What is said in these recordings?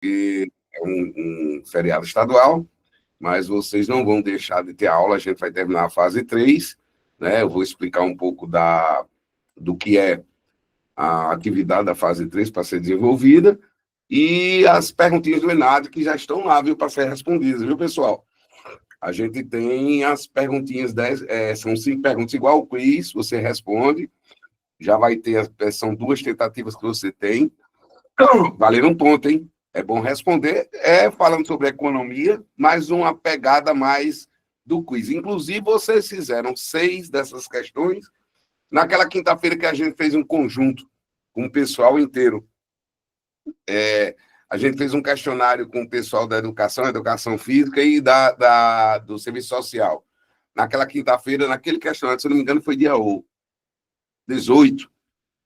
porque é um feriado estadual, mas vocês não vão deixar de ter aula, a gente vai terminar a fase 3, né? Eu vou explicar um pouco do que é a atividade da fase 3 para ser desenvolvida, e as perguntinhas do Enad que já estão lá, viu, para ser respondidas, viu, pessoal? A gente tem as perguntinhas, são 5 perguntas igual ao quiz, você responde, já vai ter, são 2 tentativas que você tem, valendo um ponto, hein? É bom responder, falando sobre economia, mas uma pegada mais do quiz. Inclusive, vocês fizeram 6 dessas questões naquela quinta-feira que a gente fez um conjunto com o pessoal inteiro. A gente fez um questionário com o pessoal da educação física e do serviço social. Naquela quinta-feira, naquele questionário, se não me engano, foi dia 18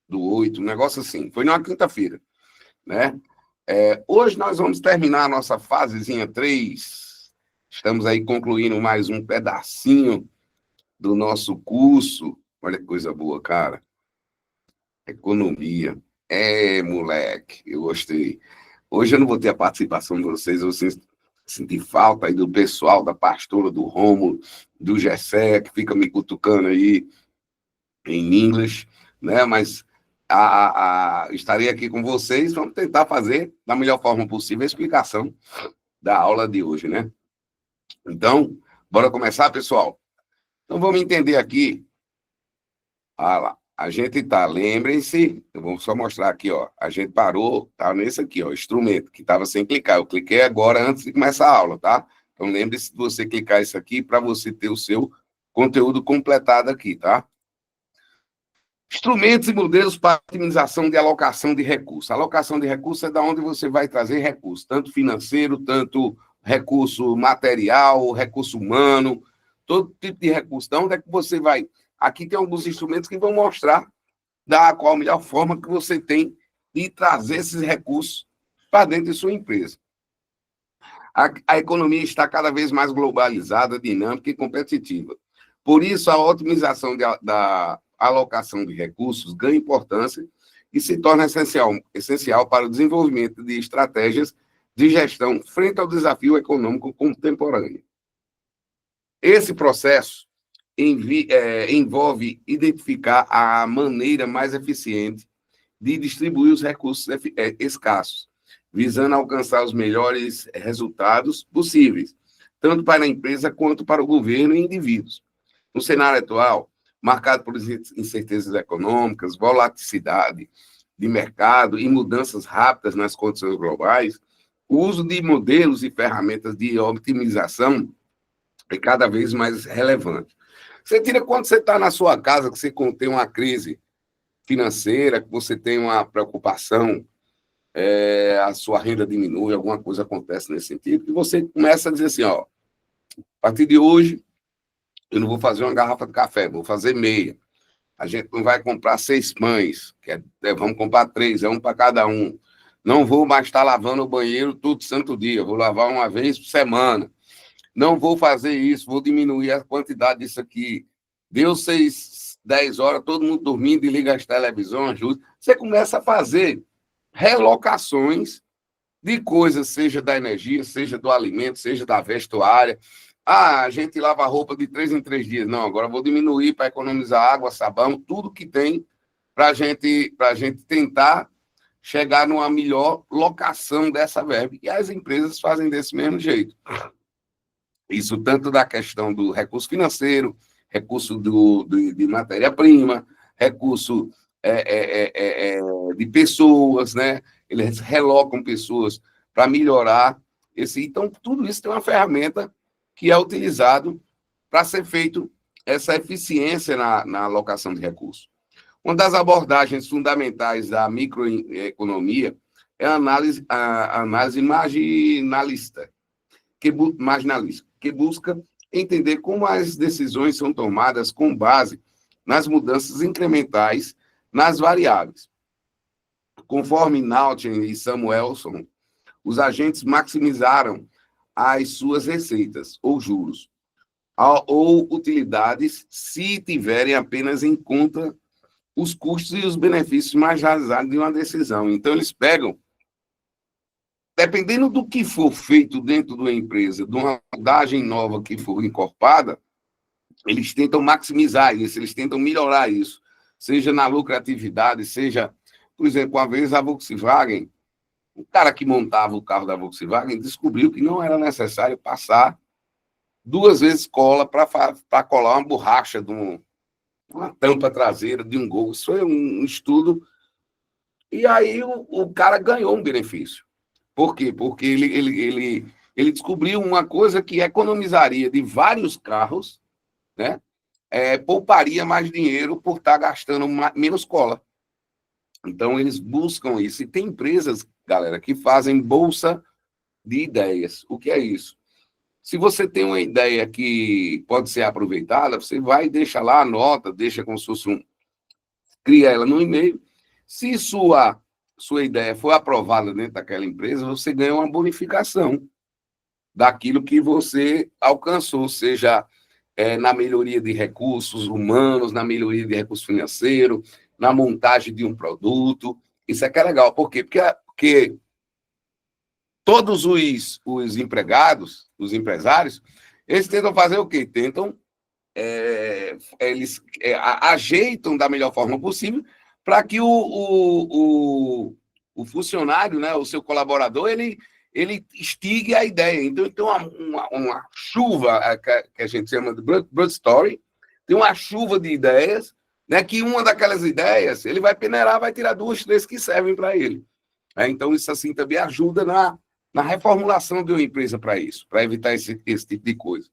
do 8, um negócio assim. Foi numa quinta-feira, né? Hoje nós vamos terminar a nossa fasezinha 3. Estamos aí concluindo mais um pedacinho do nosso curso. Olha que coisa boa, cara. Economia. Moleque, eu gostei. Hoje eu não vou ter a participação de vocês, eu senti falta aí do pessoal, da pastora, do Rômulo, do Gessé, que fica me cutucando aí em inglês, né? Mas estarei aqui com vocês, vamos tentar fazer da melhor forma possível a explicação da aula de hoje, né? Então, bora começar, pessoal? Então, vamos entender aqui. Lá. A gente lembrem-se, eu vou só mostrar aqui, ó. A gente parou, tá nesse aqui, ó, instrumento, que estava sem clicar. Eu cliquei agora antes de começar a aula, tá? Então, lembre-se de você clicar isso aqui para você ter o seu conteúdo completado aqui, tá? Instrumentos e modelos para otimização de alocação de recursos. A alocação de recursos é da onde você vai trazer recursos, tanto financeiro, tanto recurso material, recurso humano, todo tipo de recurso. Então, onde é que você vai? Aqui tem alguns instrumentos que vão mostrar qual a melhor forma que você tem de trazer esses recursos para dentro de sua empresa. A economia está cada vez mais globalizada, dinâmica e competitiva. Por isso, a otimização da alocação de recursos ganha importância e se torna essencial para o desenvolvimento de estratégias de gestão frente ao desafio econômico contemporâneo. Esse processo envolve identificar a maneira mais eficiente de distribuir os recursos escassos, visando alcançar os melhores resultados possíveis, tanto para a empresa quanto para o governo e indivíduos. No cenário atual, marcado por incertezas econômicas, volatilidade de mercado e mudanças rápidas nas condições globais, o uso de modelos e ferramentas de otimização é cada vez mais relevante. Você tira quando você está na sua casa, que você tem uma crise financeira, que você tem uma preocupação, a sua renda diminui, alguma coisa acontece nesse sentido, e você começa a dizer assim, ó, a partir de hoje, eu não vou fazer uma garrafa de café, vou fazer meia. A gente não vai comprar 6 pães, vamos comprar 3, um para cada um. Não vou mais estar lavando o banheiro todo santo dia, vou lavar uma vez por semana. Não vou fazer isso, vou diminuir a quantidade disso aqui. Deu 10 horas, todo mundo dormindo e liga as televisões. Você começa a fazer relocações de coisas, seja da energia, seja do alimento, seja da vestuária. A gente lava a roupa de 3 em 3 dias. Não, agora vou diminuir para economizar água, sabão, tudo que tem para a gente tentar chegar numa melhor locação dessa verba. E as empresas fazem desse mesmo jeito. Isso tanto da questão do recurso financeiro, recurso de matéria-prima, recurso de pessoas, né? Eles relocam pessoas para melhorar Então, tudo isso tem uma ferramenta que é utilizado para ser feito essa eficiência na alocação de recursos. Uma das abordagens fundamentais da microeconomia é a análise marginalista, que busca entender como as decisões são tomadas com base nas mudanças incrementais nas variáveis. Conforme Naughton e Samuelson, os agentes maximizaram as suas receitas ou juros ou utilidades se tiverem apenas em conta os custos e os benefícios mais realizados de uma decisão. Então, eles pegam dependendo do que for feito dentro de uma empresa, de uma rodagem nova que for encorpada, eles tentam maximizar isso, eles tentam melhorar isso, seja na lucratividade, seja, por exemplo, uma vez a Volkswagen, o cara que montava o carro da Volkswagen descobriu que não era necessário passar 2 vezes cola para colar uma borracha de uma tampa traseira de um Gol. Isso foi um estudo. E aí o cara ganhou um benefício. Por quê? Porque ele descobriu uma coisa que economizaria de vários carros, né? Pouparia mais dinheiro por estar gastando menos cola. Então, eles buscam isso. E tem empresas, galera, que fazem bolsa de ideias. O que é isso? Se você tem uma ideia que pode ser aproveitada, você vai e deixa lá, anota, deixa como se fosse cria ela no e-mail. Se sua ideia for aprovada dentro daquela empresa, você ganha uma bonificação daquilo que você alcançou, seja na melhoria de recursos humanos, na melhoria de recursos financeiros, na montagem de um produto. Isso é que é legal. Por quê? Porque todos os empregados, os empresários, eles tentam fazer o quê? Eles ajeitam da melhor forma possível para que o funcionário, né, o seu colaborador, ele instigue a ideia. Então, tem uma chuva, que a gente chama de blood story, tem uma chuva de ideias, né, que uma daquelas ideias, ele vai peneirar, vai tirar 2, 3 que servem para ele. Então, isso assim também ajuda na reformulação de uma empresa para isso, para evitar esse tipo de coisa.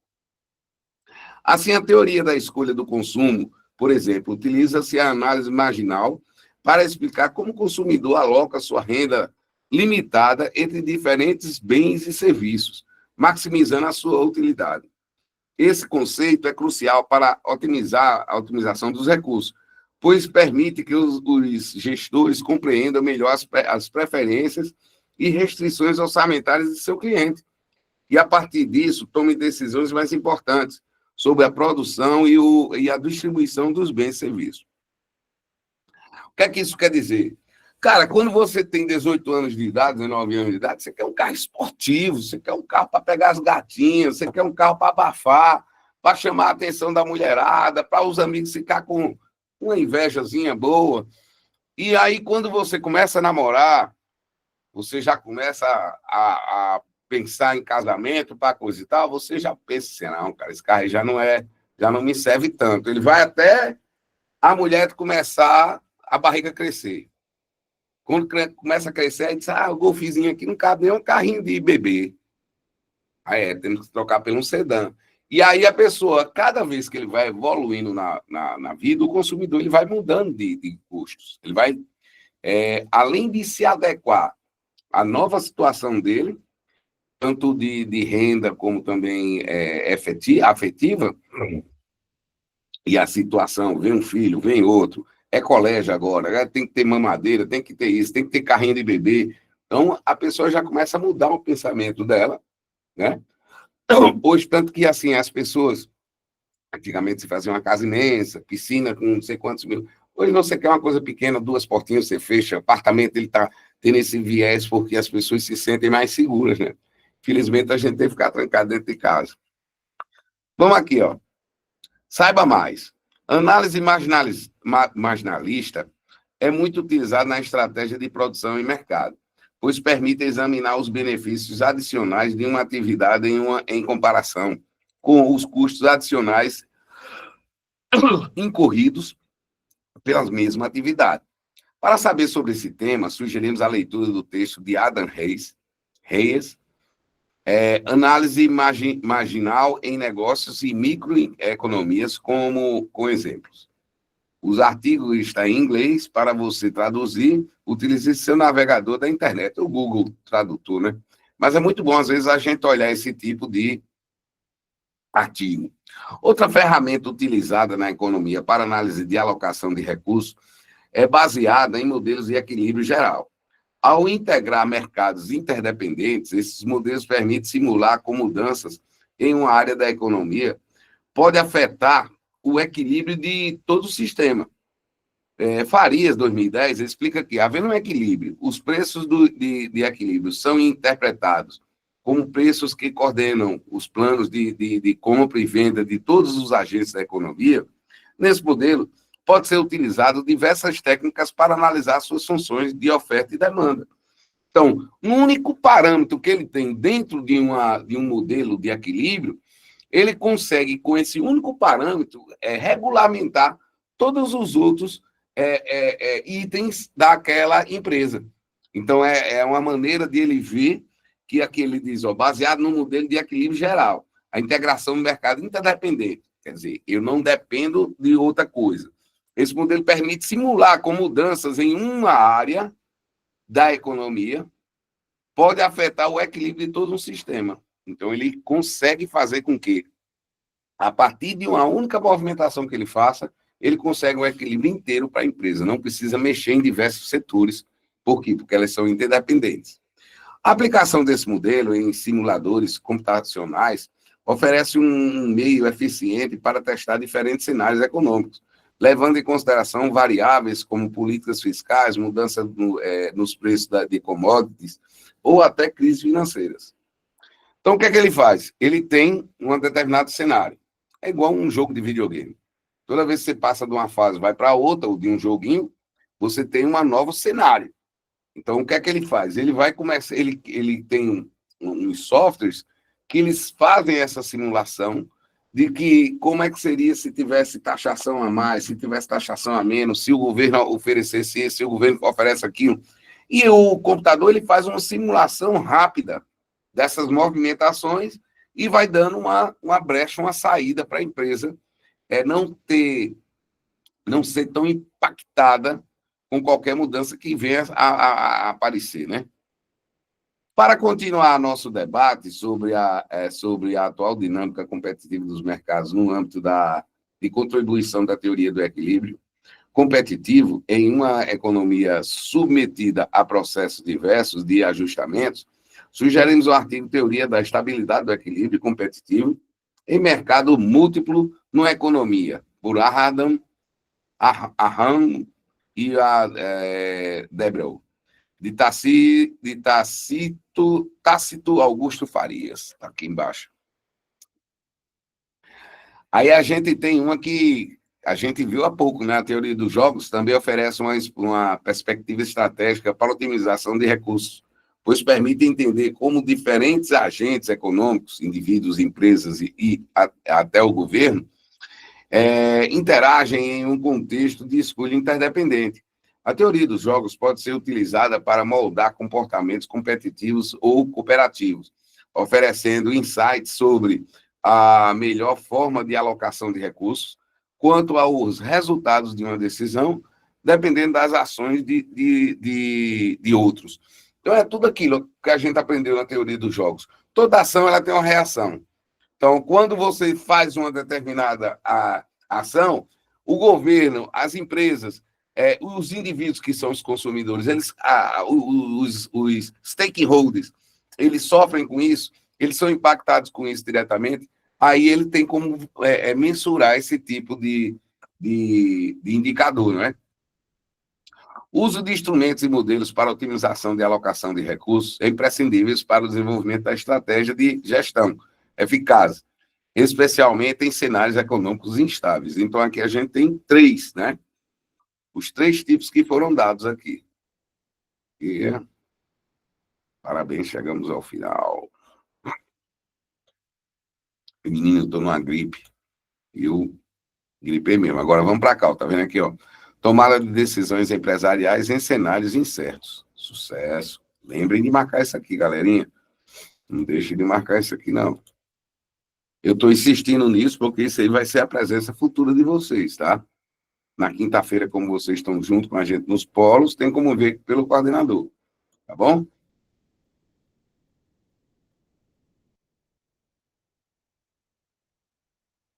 Assim, a teoria da escolha do consumo, por exemplo, utiliza-se a análise marginal para explicar como o consumidor aloca sua renda limitada entre diferentes bens e serviços, maximizando a sua utilidade. Esse conceito é crucial para otimizar a otimização dos recursos, pois permite que os gestores compreendam melhor as preferências e restrições orçamentárias de seu cliente. E, a partir disso, tome decisões mais importantes sobre a produção e a distribuição dos bens e serviços. O que é que isso quer dizer? Cara, quando você tem 18 anos de idade, 19 anos de idade, você quer um carro esportivo, você quer um carro para pegar as gatinhas, você quer um carro para abafar, para chamar a atenção da mulherada, para os amigos ficar com uma invejazinha boa. E aí, quando você começa a namorar, você já começa a pensar em casamento, para coisa e tal, você já pensa assim, não, cara, esse carro já não me serve tanto. Ele vai até a mulher começar a barriga crescer. Quando começa a crescer, aí diz, o golfinho aqui não cabe nem um carrinho de bebê. Aí temos que trocar por um sedã. E aí a pessoa, cada vez que ele vai evoluindo na vida, o consumidor ele vai mudando de custos. Ele vai, além de se adequar à nova situação dele, tanto de renda como também afetiva, e a situação, vem um filho, vem outro, colégio agora, tem que ter mamadeira, tem que ter isso, tem que ter carrinho de bebê. Então, a pessoa já começa a mudar o pensamento dela, né? Hoje, tanto que, assim, as pessoas, antigamente se fazia uma casa imensa, piscina com não sei quantos mil. Hoje você quer uma coisa pequena, 2 portinhas, você fecha, apartamento, ele está tendo esse viés porque as pessoas se sentem mais seguras, né? Felizmente, a gente tem que ficar trancado dentro de casa. Vamos aqui, ó. Saiba mais. Análise marginalista é muito utilizada na estratégia de produção e mercado, pois permite examinar os benefícios adicionais de uma atividade em comparação com os custos adicionais incorridos pela mesma atividade. Para saber sobre esse tema, sugerimos a leitura do texto de Adam Reyes, Análise marginal em negócios e microeconomias com exemplos. Os artigos estão em inglês. Para você traduzir, utilize seu navegador da internet, o Google Tradutor, né? Mas é muito bom, às vezes, a gente olhar esse tipo de artigo. Outra ferramenta utilizada na economia para análise de alocação de recursos é baseada em modelos de equilíbrio geral. Ao integrar mercados interdependentes, esses modelos permitem simular como mudanças em uma área da economia pode afetar o equilíbrio de todo o sistema. Farias, 2010, explica que, havendo um equilíbrio, os preços de equilíbrio são interpretados como preços que coordenam os planos de compra e venda de todos os agentes da economia. Nesse modelo, pode ser utilizado diversas técnicas para analisar suas funções de oferta e demanda. Então, um único parâmetro que ele tem dentro de um modelo de equilíbrio, ele consegue, com esse único parâmetro, regulamentar todos os outros itens daquela empresa. Então, é uma maneira de ele ver que aqui ele diz, baseado no modelo de equilíbrio geral, a integração no mercado interdependente. Quer dizer, eu não dependo de outra coisa. Esse modelo permite simular com mudanças em uma área da economia, pode afetar o equilíbrio de todo um sistema. Então, ele consegue fazer com que, a partir de uma única movimentação que ele faça, ele consegue um equilíbrio inteiro para a empresa. Não precisa mexer em diversos setores. Por quê? Porque elas são interdependentes. A aplicação desse modelo em simuladores computacionais oferece um meio eficiente para testar diferentes cenários econômicos, levando em consideração variáveis como políticas fiscais, mudança nos preços de commodities ou até crises financeiras. Então, o que é que ele faz? Ele tem um determinado cenário. É igual um jogo de videogame. Toda vez que você passa de uma fase vai para outra, ou de um joguinho, você tem um novo cenário. Então, o que é que ele faz? Ele vai começar, ele tem uns softwares que eles fazem essa simulação de que como é que seria se tivesse taxação a mais, se tivesse taxação a menos, se o governo oferecesse isso, se o governo oferece aquilo. E o computador ele faz uma simulação rápida dessas movimentações e vai dando uma brecha, uma saída para a empresa não ser tão impactada com qualquer mudança que venha a aparecer, né? Para continuar nosso debate sobre a atual dinâmica competitiva dos mercados no âmbito de contribuição da teoria do equilíbrio competitivo em uma economia submetida a processos diversos de ajustamentos, sugerimos o artigo Teoria da Estabilidade do Equilíbrio Competitivo em Mercado Múltiplo na Economia, por Aham e Debreu, de Tácito Augusto Farias, está aqui embaixo. Aí a gente tem uma que a gente viu há pouco, né? A teoria dos jogos também oferece uma perspectiva estratégica para a otimização de recursos, pois permite entender como diferentes agentes econômicos, indivíduos, empresas e até o governo, interagem em um contexto de escolha interdependente. A teoria dos jogos pode ser utilizada para moldar comportamentos competitivos ou cooperativos, oferecendo insights sobre a melhor forma de alocação de recursos, quanto aos resultados de uma decisão, dependendo das ações de outros. Então, é tudo aquilo que a gente aprendeu na teoria dos jogos. Toda ação ela tem uma reação. Então, quando você faz uma determinada ação, o governo, as empresas, os indivíduos que são os consumidores, os stakeholders, eles sofrem com isso, eles são impactados com isso diretamente, aí ele tem como mensurar esse tipo de indicador, não é? O uso de instrumentos e modelos para otimização de alocação de recursos é imprescindível para o desenvolvimento da estratégia de gestão eficaz, especialmente em cenários econômicos instáveis. Então, aqui a gente tem 3, né? Os 3 tipos que foram dados aqui. E, parabéns, chegamos ao final. Menino, estou numa gripe. Eu gripei mesmo. Agora vamos para cá, tá vendo aqui, ó? Tomada de decisões empresariais em cenários incertos. Sucesso. Lembrem de marcar isso aqui, galerinha. Não deixe de marcar isso aqui, não. Eu estou insistindo nisso porque isso aí vai ser a presença futura de vocês, tá? Na quinta-feira, como vocês estão junto com a gente nos polos, tem como ver pelo coordenador, tá bom?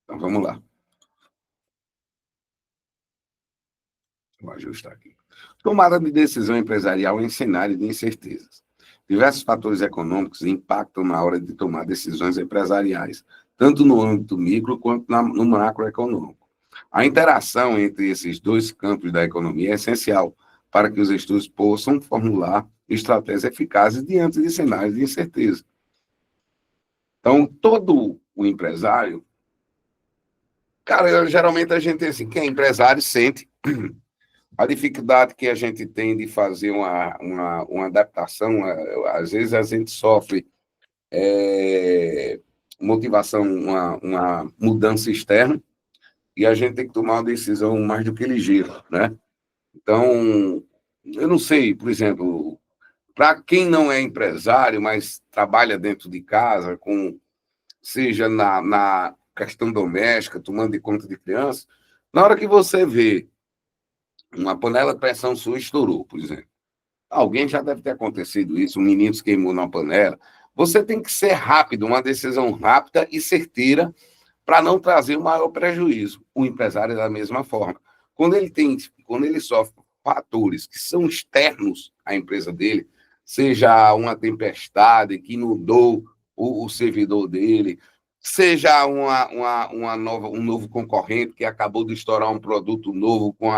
Então, vamos lá. Vou ajustar aqui. Tomada de decisão empresarial em cenário de incertezas. Diversos fatores econômicos impactam na hora de tomar decisões empresariais, tanto no âmbito micro quanto no macroeconômico. A interação entre esses dois campos da economia é essencial para que os gestores possam formular estratégias eficazes diante de cenários de incerteza. Então, todo o empresário, cara, geralmente a gente, assim, quem é empresário sente a dificuldade que a gente tem de fazer uma adaptação. Às vezes a gente sofre motivação, uma mudança externa, e a gente tem que tomar uma decisão mais do que ligeira, né? Então, eu não sei, por exemplo, para quem não é empresário, mas trabalha dentro de casa, seja na questão doméstica, tomando de conta de crianças, na hora que você vê uma panela de pressão sua estourou, por exemplo, alguém já deve ter acontecido isso, um menino se queimou na panela, você tem que ser rápido, uma decisão rápida e certeira para não trazer o maior prejuízo. O empresário é da mesma forma. Quando ele sofre fatores que são externos à empresa dele, seja uma tempestade que inundou o servidor dele, seja um novo concorrente que acabou de estourar um produto novo com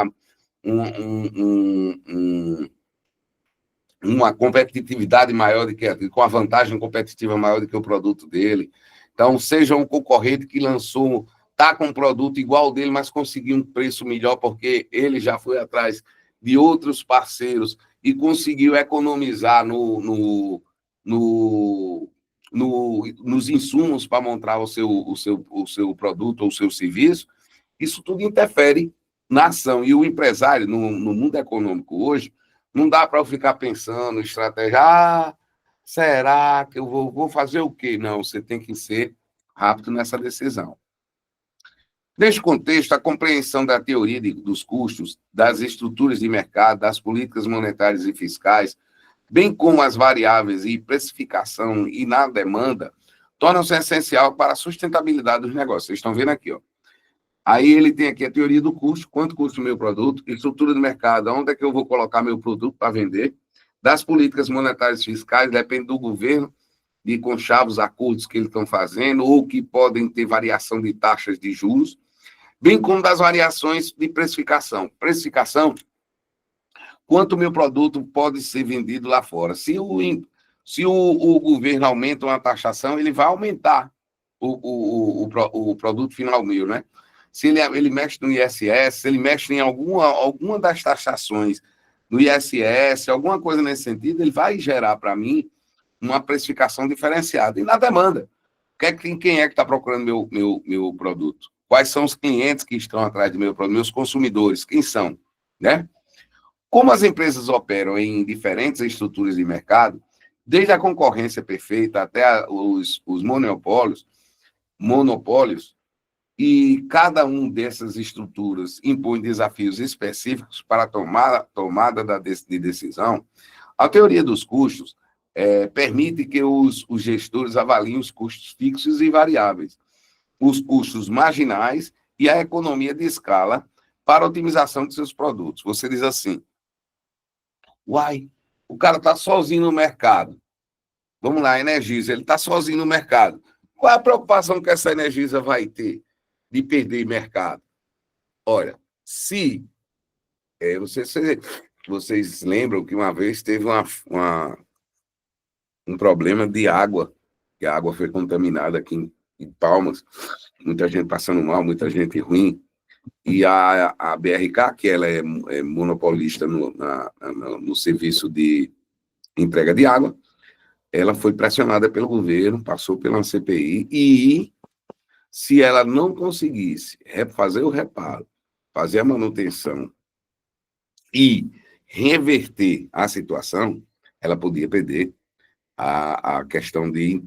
uma competitividade maior do que com a vantagem competitiva maior do que o produto dele. Então, seja um concorrente que está com um produto igual ao dele, mas conseguiu um preço melhor porque ele já foi atrás de outros parceiros e conseguiu economizar nos insumos para montar o seu produto ou o seu serviço. Isso tudo interfere na ação. E o empresário, no mundo econômico hoje, não dá para eu ficar pensando em estratégia, será que eu vou fazer o quê? Não, você tem que ser rápido nessa decisão. Neste contexto, a compreensão da teoria dos custos, das estruturas de mercado, das políticas monetárias e fiscais, bem como as variáveis e precificação e na demanda, tornam-se essencial para a sustentabilidade dos negócios. Vocês estão vendo aqui, ó. Aí ele tem aqui a teoria do custo, quanto custa o meu produto, estrutura do mercado, onde é que eu vou colocar meu produto para vender, das políticas monetárias e fiscais, depende do governo, de conchavos acordos que eles estão fazendo, ou que podem ter variação de taxas de juros, bem como das variações de precificação. Precificação, quanto o meu produto pode ser vendido lá fora. Se o governo aumenta uma taxação, ele vai aumentar o produto final meu, né? Se ele mexe no ISS, se ele mexe em alguma das taxações no ISS, alguma coisa nesse sentido, ele vai gerar para mim uma precificação diferenciada. E na demanda, quem é que está procurando meu produto? Quais são os clientes que estão atrás do meu produto? Meus consumidores, quem são? Né? Como as empresas operam em diferentes estruturas de mercado, desde a concorrência perfeita até os monopólios, e cada uma dessas estruturas impõe desafios específicos para a tomada de decisão, a teoria dos custos permite que os gestores avaliem os custos fixos e variáveis, os custos marginais e a economia de escala para a otimização de seus produtos. Você diz assim, uai, o cara está sozinho no mercado. Vamos lá, Energisa, ele está sozinho no mercado. Qual é a preocupação que essa Energisa vai ter de perder mercado? Olha, se vocês lembram que uma vez teve um problema de água, que a água foi contaminada aqui em Palmas, muita gente passando mal, muita gente ruim, e a BRK, que ela é monopolista no serviço de entrega de água, ela foi pressionada pelo governo, passou pela CPI, e se ela não conseguisse fazer o reparo, fazer a manutenção e reverter a situação, ela podia perder a questão de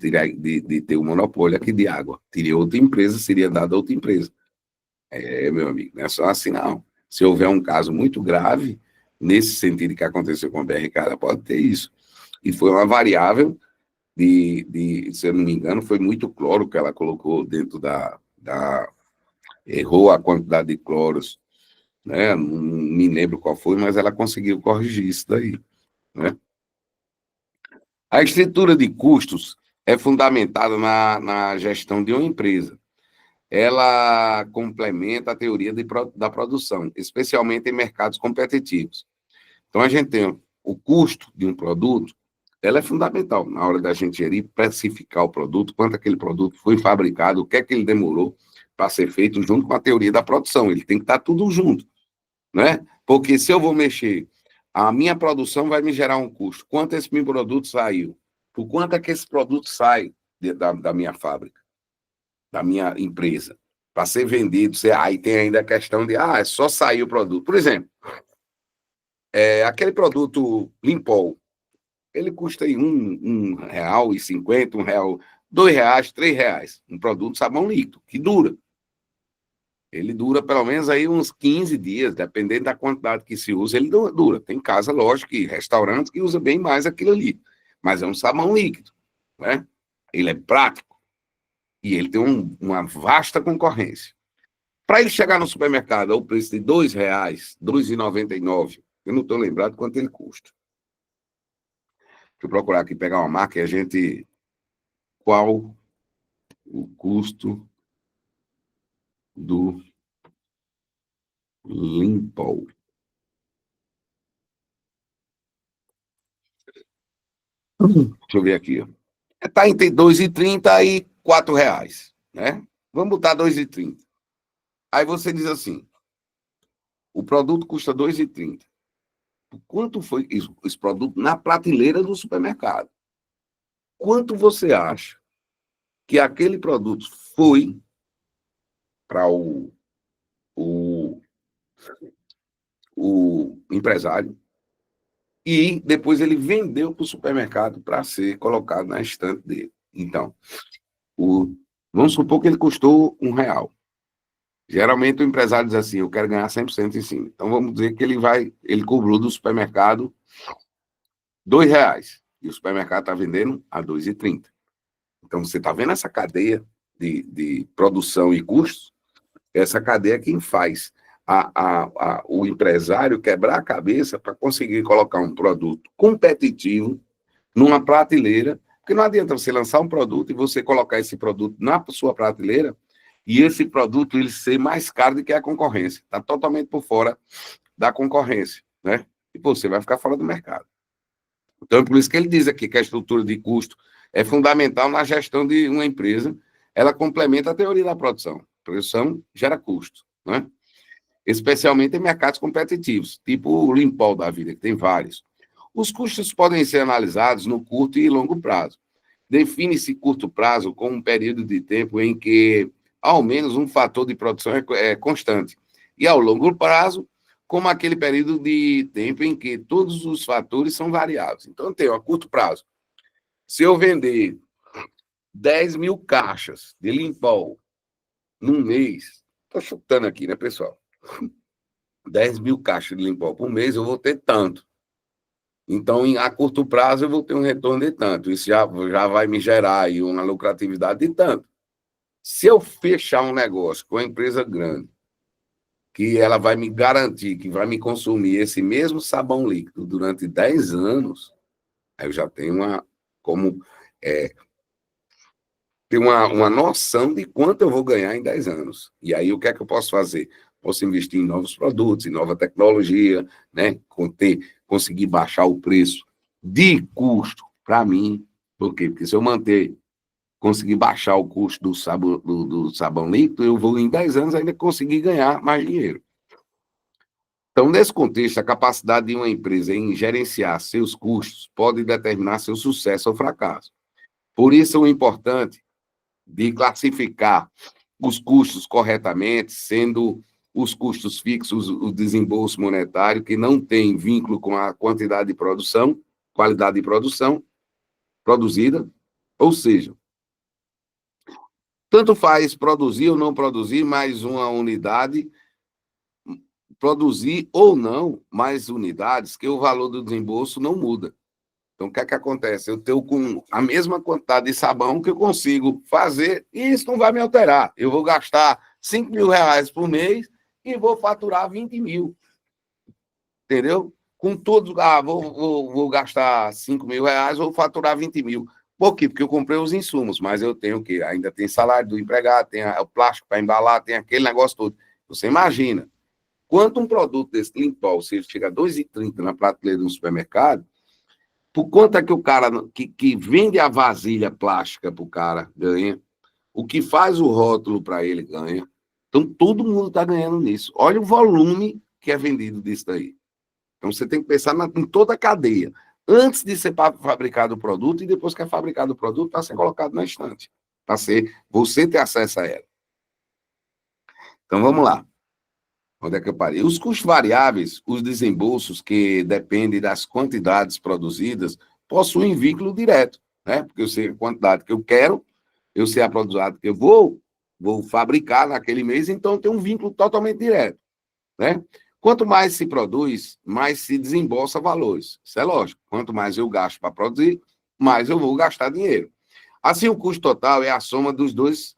ter o monopólio aqui de água. Teria outra empresa, seria dada a outra empresa. Meu amigo, não é só assim, não. Se houver um caso muito grave, nesse sentido que aconteceu com a BRK, ela pode ter isso. E foi uma variável se eu não me engano, foi muito cloro que ela colocou dentro errou a quantidade de cloros, né? Não me lembro qual foi, mas ela conseguiu corrigir isso daí, né? A estrutura de custos é fundamentada na gestão de uma empresa. ela complementa a teoria da produção, especialmente em mercados competitivos. Então, a gente tem o custo de um produto, ela é fundamental na hora da gente gerir, precificar o produto, quanto aquele produto foi fabricado, o que é que ele demorou para ser feito, junto com a teoria da produção. Ele tem que estar tudo junto, né? Porque se eu vou mexer, a minha produção vai me gerar um custo. Quanto esse meu produto saiu? Por quanto é que esse produto sai da minha fábrica, da minha empresa, para ser vendido? Aí tem ainda a questão de, é só sair o produto. Por exemplo, aquele produto Limpol, ele custa aí R$1,50, R$1, R$2, R$3. Um produto de sabão líquido, que dura. Ele dura pelo menos aí uns 15 dias, dependendo da quantidade que se usa, ele dura. Tem casa, lógico, e restaurantes que usa bem mais aquilo ali. Mas é um sabão líquido, né? Ele é prático e ele tem uma vasta concorrência. Para ele chegar no supermercado ao preço de R$2, R$2,99, eu não estou lembrado quanto ele custa. Deixa eu procurar aqui, pegar uma marca e a gente... Qual o custo do Limpol? Deixa eu ver aqui. Está entre R$2,30 e R$4, né? Vamos botar R$2,30. Aí você diz assim, o produto custa R$2,30. Quanto foi esse produto na prateleira do supermercado? Quanto você acha que aquele produto foi para o empresário e depois ele vendeu para o supermercado para ser colocado na estante dele? Então, vamos supor que ele custou R$1. Geralmente o empresário diz assim, eu quero ganhar 100% em cima. Então vamos dizer que ele cobrou do supermercado R$2 e o supermercado está vendendo a R$2,30. Então você está vendo essa cadeia de produção e custos? Essa cadeia é quem faz o empresário quebrar a cabeça para conseguir colocar um produto competitivo numa prateleira, porque não adianta você lançar um produto e você colocar esse produto na sua prateleira e esse produto ele ser mais caro do que a concorrência. Está totalmente por fora da concorrência, né? E você vai ficar fora do mercado. Então, é por isso que ele diz aqui que a estrutura de custo é fundamental na gestão de uma empresa. Ela complementa a teoria da produção. Produção gera custo, né? Especialmente em mercados competitivos, tipo o Limpol da vida, que tem vários. Os custos podem ser analisados no curto e longo prazo. Define-se curto prazo como um período de tempo em que, ao menos, um fator de produção é constante. E, ao longo prazo, como aquele período de tempo em que todos os fatores são variáveis. Então, tem a curto prazo. Se eu vender 10 mil caixas de Limpol num mês, estou chutando aqui, né, pessoal? 10 mil caixas de Limpol por mês, eu vou ter tanto. Então, a curto prazo, eu vou ter um retorno de tanto. Isso já vai me gerar aí uma lucratividade de tanto. Se eu fechar um negócio com uma empresa grande, que ela vai me garantir que vai me consumir esse mesmo sabão líquido durante 10 anos, aí eu já tenho uma noção de quanto eu vou ganhar em 10 anos. E aí, o que é que eu posso fazer? Posso investir em novos produtos, em nova tecnologia, né? Conseguir baixar o preço de custo para mim. Por quê? Porque se eu conseguir baixar o custo do sabão líquido, eu vou, em 10 anos, ainda conseguir ganhar mais dinheiro. Então, nesse contexto, a capacidade de uma empresa em gerenciar seus custos pode determinar seu sucesso ou fracasso. Por isso, é importante de classificar os custos corretamente, sendo os custos fixos, o desembolso monetário, que não tem vínculo com a quantidade de produção, qualidade de produção produzida, ou seja, tanto faz produzir ou não produzir mais uma unidade, produzir ou não mais unidades, que o valor do desembolso não muda. Então, o que é que acontece? Eu tenho com a mesma quantidade de sabão que eu consigo fazer e isso não vai me alterar. Eu vou gastar R$5.000 por mês e vou faturar 20 mil. Entendeu? Com todos, vou gastar R$5.000, vou faturar 20 mil. Por quê? Porque eu comprei os insumos, mas eu tenho o quê? Ainda tem salário do empregado, tem o plástico para embalar, tem aquele negócio todo. Você imagina, quanto um produto desse Limpol, se ele chega a 2,30 na prateleira do supermercado, por quanto é que o cara que vende a vasilha plástica para o cara ganha, o que faz o rótulo para ele ganha. Então, todo mundo está ganhando nisso. Olha o volume que é vendido disso daí. Então, você tem que pensar em toda a cadeia. Antes de ser fabricado o produto e depois que é fabricado o produto, para ser colocado na estante. Para você ter acesso a ela. Então, vamos lá. Onde é que eu parei? Os custos variáveis, os desembolsos que dependem das quantidades produzidas, possuem vínculo direto, né? Porque eu sei a quantidade que eu quero, eu sei a produção que eu vou fabricar naquele mês, então tem um vínculo totalmente direto, né? Quanto mais se produz, mais se desembolsa valores. Isso é lógico. Quanto mais eu gasto para produzir, mais eu vou gastar dinheiro. Assim, o custo total é a soma dos dois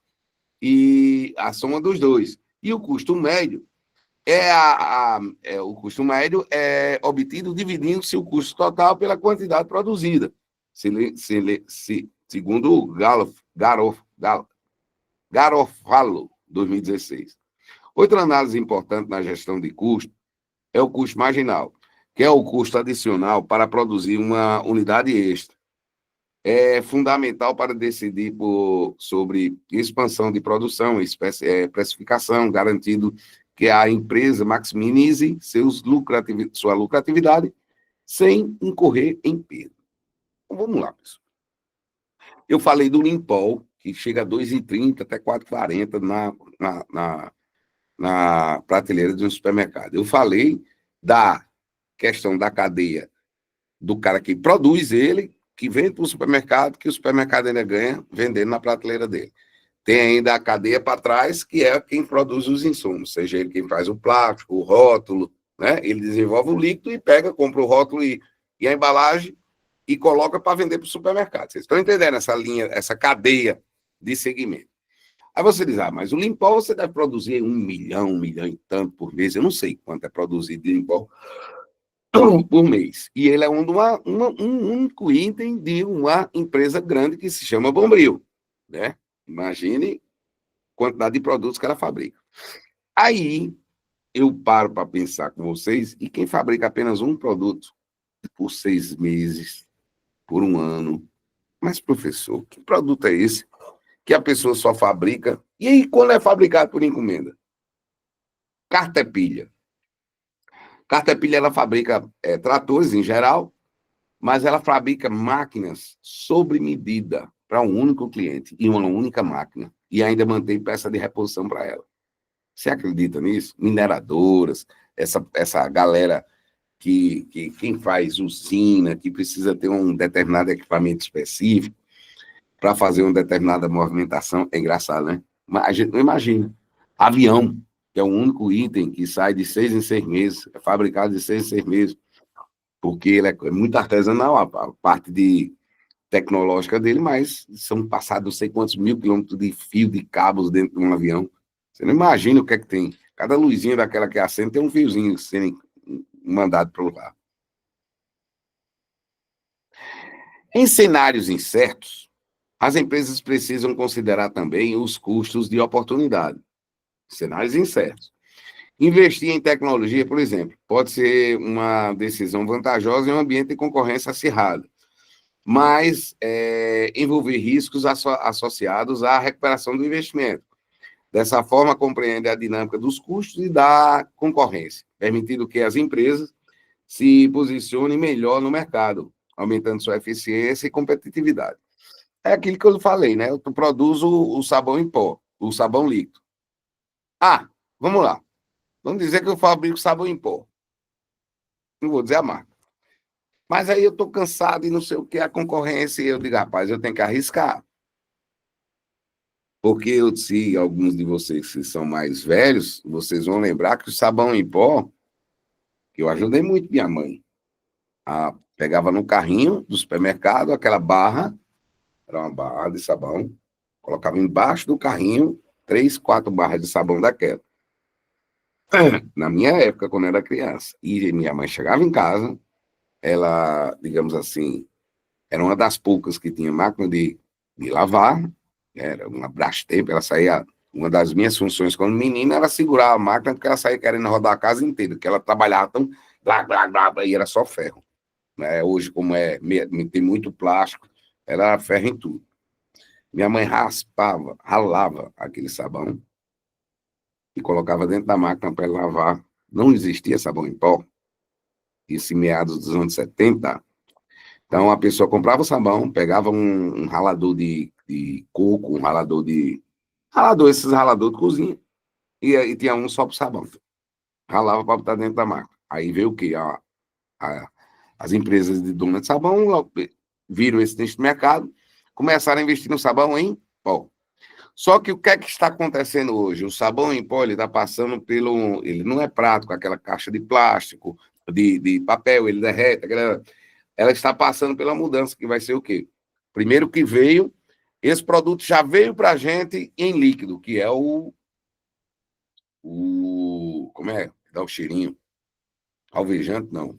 e a soma dos dois. E o custo médio o custo médio é obtido dividindo-se o custo total pela quantidade produzida, segundo o Garofalo, 2016. Outra análise importante na gestão de custo é o custo marginal, que é o custo adicional para produzir uma unidade extra. É fundamental para decidir sobre expansão de produção, precificação, garantindo que a empresa maximize sua lucratividade sem incorrer em perda. Então, vamos lá, pessoal. Eu falei do Limpol, que chega a 2,30 até 4,40 na prateleira de um supermercado. Eu falei da questão da cadeia do cara que produz ele, que vende para o supermercado, que o supermercado ainda ganha vendendo na prateleira dele. Tem ainda a cadeia para trás, que é quem produz os insumos, seja ele quem faz o plástico, o rótulo, né? Ele desenvolve o líquido e pega, compra o rótulo e a embalagem e coloca para vender para o supermercado. Vocês estão entendendo essa linha, essa cadeia de segmento? Aí você diz, mas o Limpol você deve produzir 1 milhão e tanto por mês. Eu não sei quanto é produzido de Limpol por mês. E ele é um único item de uma empresa grande que se chama Bombril, né? Imagine a quantidade de produtos que ela fabrica. Aí eu paro para pensar com vocês, e quem fabrica apenas um produto por 6 meses, por 1 ano? Mas, professor, que produto é esse que a pessoa só fabrica? E aí, quando é fabricado por encomenda? Cartepilha. Cartepilha, ela fabrica tratores em geral, mas ela fabrica máquinas sob medida para um único cliente e uma única máquina, e ainda mantém peça de reposição para ela. Você acredita nisso? Mineradoras, essa galera que quem faz usina, que precisa ter um determinado equipamento específico para fazer uma determinada movimentação, é engraçado, né? Mas a gente não imagina. Avião, que é o único item que sai de 6 em 6 meses, é fabricado de 6 em 6 meses, porque ele é muito artesanal, a parte tecnológica dele, mas são passados não sei quantos mil quilômetros de fio de cabos dentro de um avião. Você não imagina o que é que tem. Cada luzinha daquela que acende tem um fiozinho sendo mandado para o lugar. Em cenários incertos, as empresas precisam considerar também os custos de oportunidade. Cenários incertos. Investir em tecnologia, por exemplo, pode ser uma decisão vantajosa em um ambiente de concorrência acirrada, mas envolver riscos associados à recuperação do investimento. Dessa forma, compreende a dinâmica dos custos e da concorrência, permitindo que as empresas se posicionem melhor no mercado, aumentando sua eficiência e competitividade. É aquilo que eu falei, né? Eu produzo o sabão em pó, o sabão líquido. Vamos lá. Vamos dizer que eu fabrico sabão em pó. Não vou dizer a marca. Mas aí eu estou cansado e não sei o que, a concorrência, e eu digo, rapaz, eu tenho que arriscar. Porque se alguns de vocês que são mais velhos, vocês vão lembrar que o sabão em pó, que eu ajudei muito minha mãe. Pegava no carrinho do supermercado, aquela barra, era uma barra de sabão, colocava embaixo do carrinho 3, 4 barras de sabão daquela. Na minha época, quando eu era criança. E minha mãe chegava em casa, ela, digamos assim, Era uma das poucas que tinha máquina de lavar, era uma Brastemp, ela saía. Uma das minhas funções quando menina era segurar a máquina, porque ela saía querendo rodar a casa inteira, porque ela trabalhava tão. Blá, blá, blá, blá, e era só ferro. Né? Hoje, como tem muito plástico, era ferro em tudo. Minha mãe ralava aquele sabão e colocava dentro da máquina para lavar. Não existia sabão em pó, isso em meados dos anos 70. Então, a pessoa comprava o sabão, pegava um ralador de coco, um ralador esses ralador de cozinha, e tinha um só para o sabão. Ralava para botar dentro da máquina. Aí veio o quê? As empresas de dona de sabão viram esse nicho de mercado, começaram a investir no sabão em pó. Só que o que é que está acontecendo hoje? O sabão em pó, ele está passando pelo... Ele não é prático, aquela caixa de plástico, de papel, ele derrete. Ela está passando pela mudança, que vai ser o quê? Primeiro que veio, esse produto já veio para a gente em líquido, que é como é? Dá o cheirinho. Alvejante, não.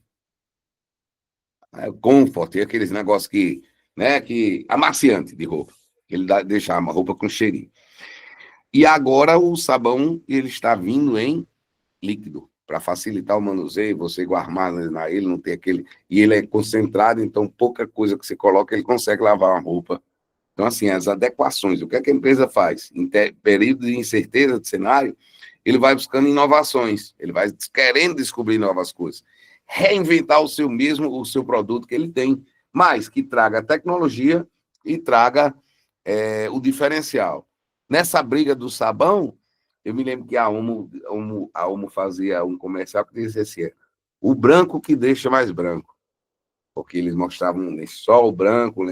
Comfort, e aqueles negócios que amaciante de roupa. Ele deixa a roupa com cheirinho. E agora o sabão, ele está vindo em líquido, para facilitar o manuseio, você armazenar ele, não tem aquele... E ele é concentrado, então pouca coisa que você coloca, ele consegue lavar uma roupa. Então, assim, as adequações, o que é que a empresa faz? Em período de incerteza de cenário, ele vai buscando inovações, ele vai querendo descobrir novas coisas, reinventar o seu produto que ele tem, mas que traga tecnologia e traga o diferencial. Nessa briga do sabão, eu me lembro que a Omo fazia um comercial que dizia assim, o branco que deixa mais branco, porque eles mostravam um lençol branco,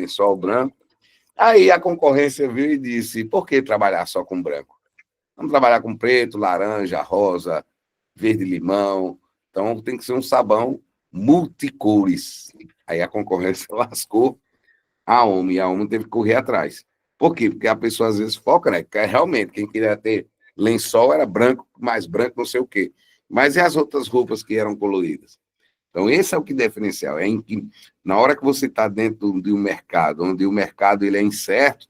Aí a concorrência veio e disse, por que trabalhar só com branco? Vamos trabalhar com preto, laranja, rosa, verde-limão. Então, tem que ser um sabão multicores. Aí a concorrência lascou a Omo, e a Omo teve que correr atrás. Por quê? Porque a pessoa, às vezes, foca, né? Que realmente, quem queria ter lençol era branco, mais branco, não sei o quê. Mas e as outras roupas que eram coloridas? Então, esse é o que diferencial. Na hora que você está dentro de um mercado, onde o mercado ele é incerto,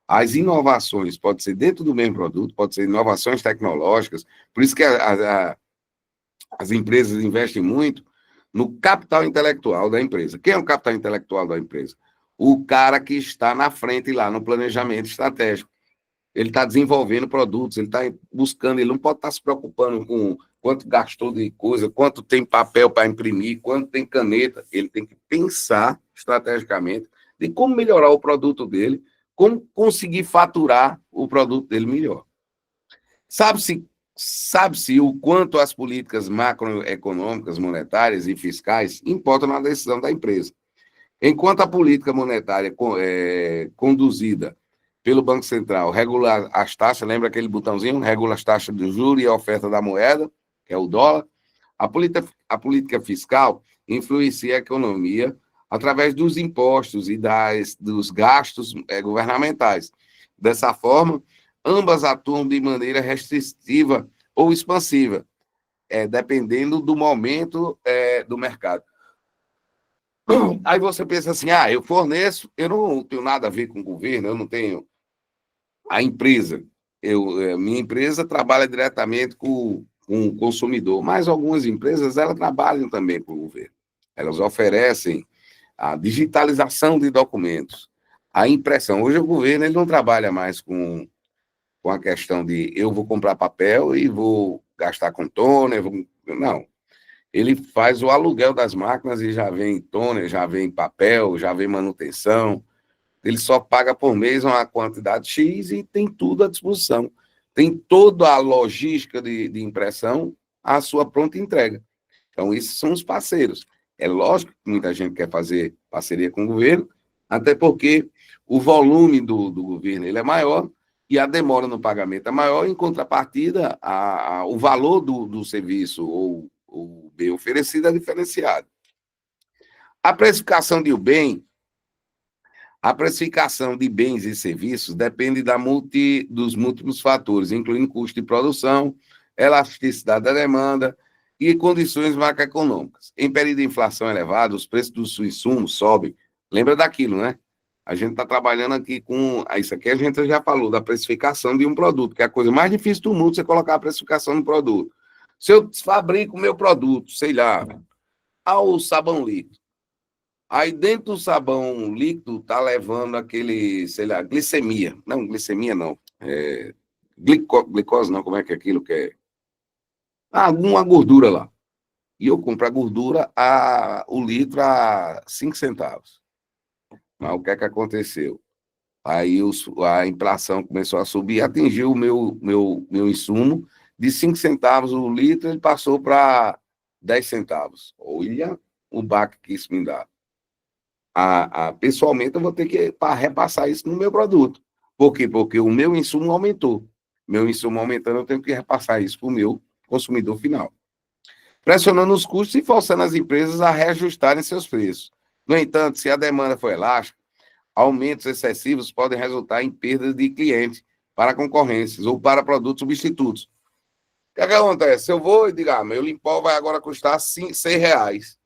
as inovações, pode ser dentro do mesmo produto, pode ser inovações tecnológicas, por isso que as empresas investem muito no capital intelectual da empresa. Quem é o capital intelectual da empresa? O cara que está na frente lá no planejamento estratégico. Ele está desenvolvendo produtos, ele está buscando, ele não pode estar se preocupando com quanto gastou de coisa, quanto tem papel para imprimir, quanto tem caneta. Ele tem que pensar estrategicamente de como melhorar o produto dele, como conseguir faturar o produto dele melhor. Sabe-se o quanto as políticas macroeconômicas, monetárias e fiscais importam na decisão da empresa. Enquanto a política monetária conduzida pelo Banco Central regula as taxas, lembra aquele botãozinho? Regula as taxas de juros e a oferta da moeda, que é o dólar. A política fiscal influencia a economia através dos impostos e dos gastos governamentais. Dessa forma, ambas atuam de maneira restritiva ou expansiva, dependendo do momento do mercado. Aí você pensa assim, eu forneço, eu não tenho nada a ver com o governo, eu não tenho... A empresa, minha empresa trabalha diretamente com o consumidor, mas algumas empresas, elas trabalham também com o governo. Elas oferecem a digitalização de documentos, a impressão. Hoje o governo ele não trabalha mais com a questão de eu vou comprar papel e vou gastar com toner, não. Ele faz o aluguel das máquinas e já vem toner, já vem papel, já vem manutenção. Ele só paga por mês uma quantidade X e tem tudo à disposição. Tem toda a logística de impressão à sua pronta entrega. Então, esses são os parceiros. É lógico que muita gente quer fazer parceria com o governo, até porque o volume do governo ele é maior e a demora no pagamento é maior, em contrapartida, o valor do serviço ou o bem oferecido é diferenciado. A precificação de bens e serviços depende dos múltiplos fatores, incluindo custo de produção, elasticidade da demanda e condições macroeconômicas. Em período de inflação elevada, os preços dos insumos sobem Lembra daquilo, né? A gente está trabalhando aqui com... Isso aqui a gente já falou da precificação de um produto, que é a coisa mais difícil do mundo, você colocar a precificação no produto. Se eu fabrico o meu produto, sei lá, ao sabão líquido, aí dentro do sabão líquido tá levando aquele, sei lá, glicemia. Não, glicemia não. Glicose não, como é que é aquilo que é? Uma gordura lá. E eu compro a gordura, o litro a 5 centavos. Mas o que é que aconteceu? Aí a inflação começou a subir, atingiu o meu insumo, de 5 centavos o litro, ele passou para 10 centavos. Olha o baque que isso me dá. Pessoalmente, eu vou ter que repassar isso no meu produto. Por quê? Porque o meu insumo aumentou. Meu insumo aumentando, eu tenho que repassar isso para o meu consumidor final. Pressionando os custos e forçando as empresas a reajustarem seus preços. No entanto, se a demanda for elástica, aumentos excessivos podem resultar em perdas de clientes para concorrências ou para produtos substitutos. O que é que acontece? Se eu vou e digo, meu limpol vai agora custar R$6. O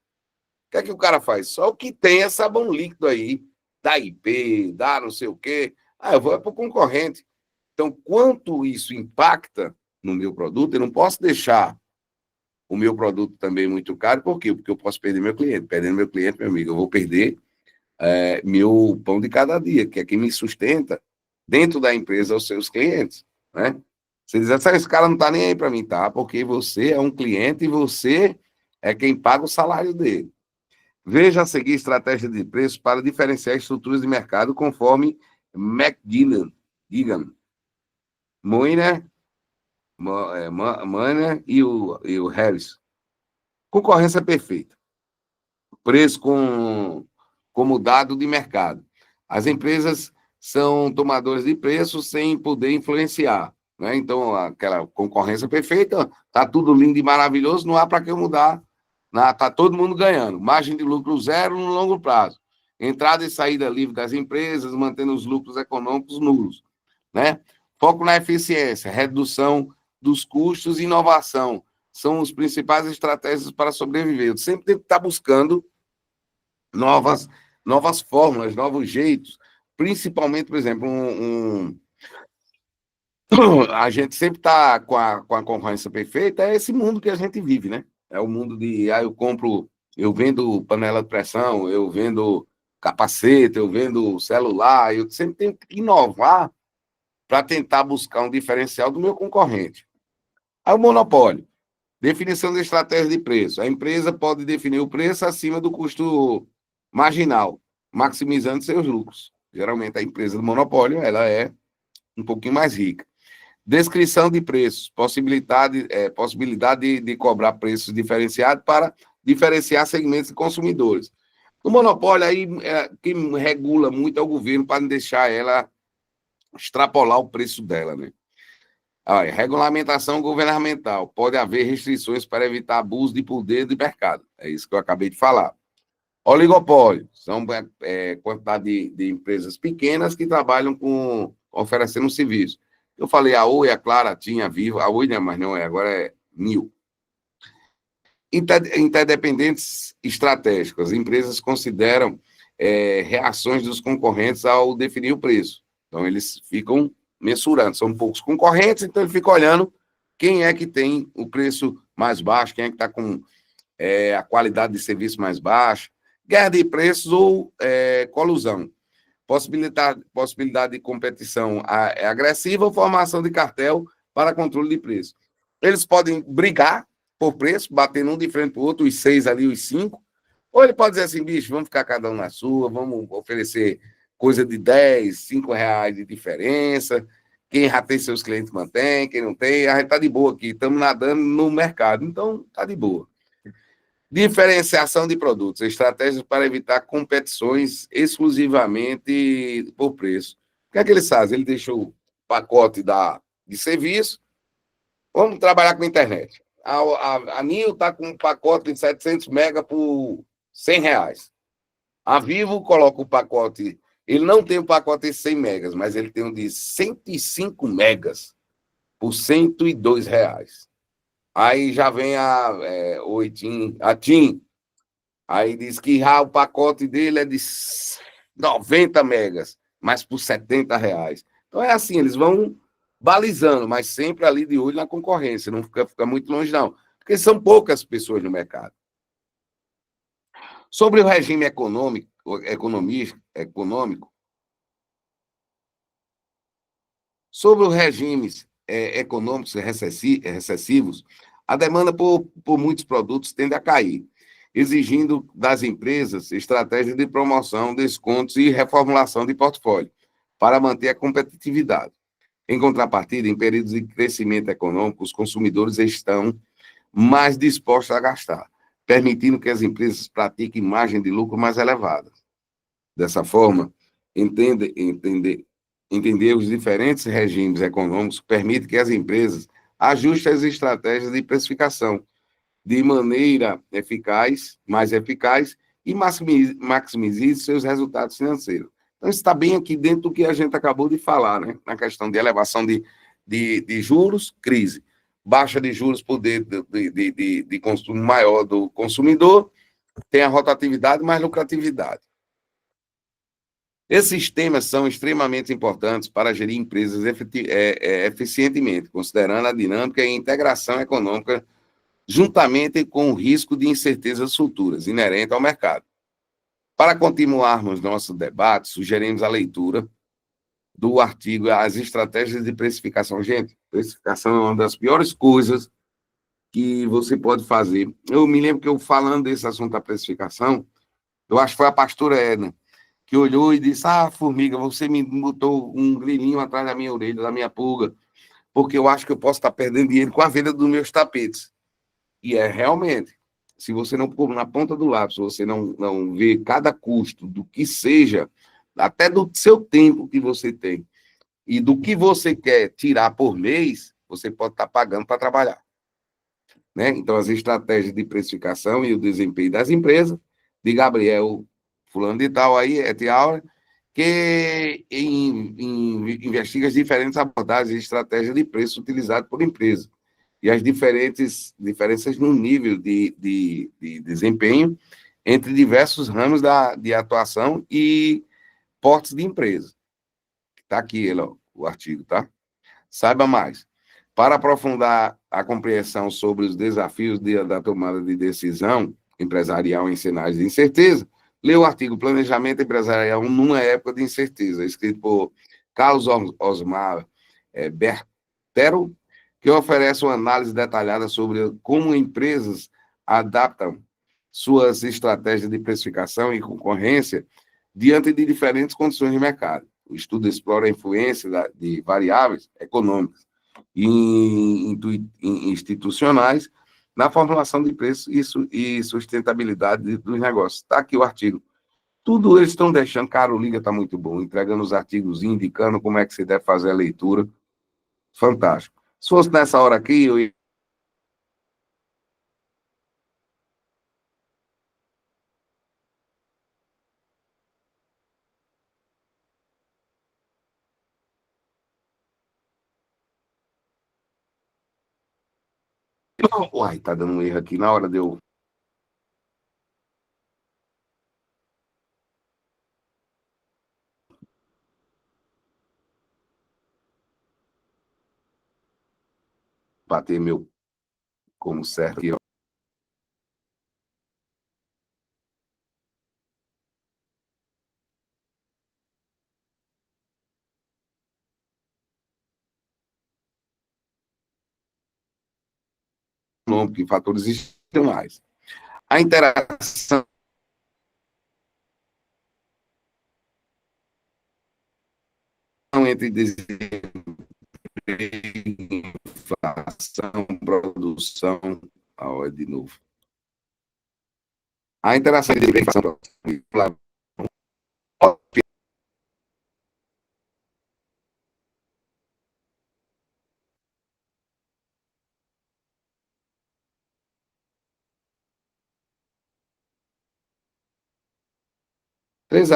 que é que o cara faz? Só o que tem é sabão líquido aí, da IP, da não sei o quê. Eu vou para o concorrente. Então, quanto isso impacta no meu produto, eu não posso deixar o meu produto também muito caro. Por quê? Porque eu posso perder meu cliente. Perdendo meu cliente, meu amigo, eu vou perder meu pão de cada dia, que é quem me sustenta dentro da empresa os seus clientes, né? Você diz assim, esse cara não está nem aí para mim, tá? Porque você é um cliente e você é quem paga o salário dele. Veja a seguir estratégia de preço para diferenciar estruturas de mercado conforme McGillan, Moiner, Manner e o Harris. Concorrência perfeita. Preço como dado de mercado. As empresas são tomadores de preço sem poder influenciar, né? Então, aquela concorrência perfeita, está tudo lindo e maravilhoso, não há para que eu mudar. Está todo mundo ganhando. Margem de lucro zero no longo prazo. Entrada e saída livre das empresas, mantendo os lucros econômicos nulos, né? Foco na eficiência, redução dos custos e inovação. São os principais estratégias para sobreviver. Eu sempre tenho que estar buscando novas fórmulas, novos jeitos. Principalmente, por exemplo, a gente sempre está com a concorrência perfeita, é esse mundo que a gente vive, né? É o mundo de, eu vendo panela de pressão, eu vendo capacete, eu vendo celular, eu sempre tenho que inovar para tentar buscar um diferencial do meu concorrente. Aí o monopólio. Definição da estratégia de preço. A empresa pode definir o preço acima do custo marginal, maximizando seus lucros. Geralmente, a empresa do monopólio ela é um pouquinho mais rica. Descrição de preços. Possibilidade de cobrar preços diferenciados para diferenciar segmentos de consumidores. No monopólio, aí, quem regula muito é o governo para não deixar ela extrapolar o preço dela, né? Regulamentação governamental. Pode haver restrições para evitar abuso de poder de mercado. É isso que eu acabei de falar. Oligopólio. São quantidade de empresas pequenas que trabalham oferecendo um serviço. Eu falei a Oi, a Clara, a TIM, a Vivo. A Oi, mas não é, agora é Mil. Interdependentes estratégicos. As empresas consideram reações dos concorrentes ao definir o preço. Então, eles ficam mensurando. São poucos concorrentes, então ele fica olhando quem é que tem o preço mais baixo, quem é que está com a qualidade de serviço mais baixa. Guerra de preços ou colusão. Possibilidade de competição agressiva ou formação de cartel para controle de preço. Eles podem brigar por preço, batendo um de frente para o outro, os 6 ali, os 5, ou ele pode dizer assim, bicho, vamos ficar cada um na sua, vamos oferecer coisa de 10, 5 reais de diferença, quem já tem seus clientes mantém, quem não tem, a gente está de boa aqui, estamos nadando no mercado, então está de boa. Diferenciação de produtos, estratégias para evitar competições exclusivamente por preço. O que é que eles fazem? Ele deixou o pacote de serviço, vamos trabalhar com a internet. A Nil está com um pacote de 700 mega por 100 reais. A Vivo coloca o pacote, ele não tem o pacote de 100 megas, mas ele tem um de 105 megas por 102 reais. Aí já vem a TIM, Aí diz que o pacote dele é de 90 megas, mas por R$ 70. Então é assim, eles vão balizando, mas sempre ali de olho na concorrência, não fica muito longe, não. Porque são poucas pessoas no mercado. Sobre o regime econômico, sobre os regimes econômicos recessivos, a demanda por muitos produtos tende a cair, exigindo das empresas estratégias de promoção, descontos e reformulação de portfólio para manter a competitividade. Em contrapartida, em períodos de crescimento econômico, os consumidores estão mais dispostos a gastar, permitindo que as empresas pratiquem margem de lucro mais elevada. Dessa forma, entender os diferentes regimes econômicos permite que as empresas ajustem as estratégias de precificação de maneira eficaz, mais eficaz, e maximize seus resultados financeiros. Então, isso está bem aqui dentro do que a gente acabou de falar, né? Na questão de elevação de juros, crise. Baixa de juros, poder de consumo maior do consumidor, tem a rotatividade mais lucratividade. Esses temas são extremamente importantes para gerir empresas eficientemente, considerando a dinâmica e a integração econômica, juntamente com o risco de incertezas futuras inerente ao mercado. Para continuarmos nosso debate, sugerimos a leitura do artigo As Estratégias de Precificação. Gente, precificação é uma das piores coisas que você pode fazer. Eu me lembro que eu falando desse assunto da precificação, eu acho que foi a pastora Edna, que olhou e disse: formiga, você me botou um grilinho atrás da minha orelha, da minha pulga, porque eu acho que eu posso estar perdendo dinheiro com a venda dos meus tapetes. E é realmente, se você não pôr na ponta do lápis, você não vê cada custo do que seja, até do seu tempo que você tem, e do que você quer tirar por mês, você pode estar pagando para trabalhar. Né? Então, as estratégias de precificação e o desempenho das empresas, de Gabriel fulano de tal aí, Etiaura, que investiga as diferentes abordagens e estratégias de preço utilizadas por empresa e as diferenças no nível de desempenho entre diversos ramos de atuação e portes de empresa. Está aqui ele, ó, o artigo, tá? Saiba mais. Para aprofundar a compreensão sobre os desafios da tomada de decisão empresarial em cenários de incerteza, leia o artigo Planejamento Empresarial numa Época de Incerteza, escrito por Carlos Osmar Bertero, que oferece uma análise detalhada sobre como empresas adaptam suas estratégias de precificação e concorrência diante de diferentes condições de mercado. O estudo explora a influência de variáveis econômicas e institucionais na formulação de preços e sustentabilidade dos negócios. Está aqui o artigo. Tudo eles estão deixando, cara, o Liga está muito bom, entregando os artigos, indicando como é que você deve fazer a leitura. Fantástico. Se fosse nessa hora aqui, eu ia Uai, tá dando um erro aqui na hora de eu bater meu como certo aqui, ó. Não, porque fatores externais. A interação entre desemprego, inflação, produção. Ó, de novo. A interação entre inflação e produção. Três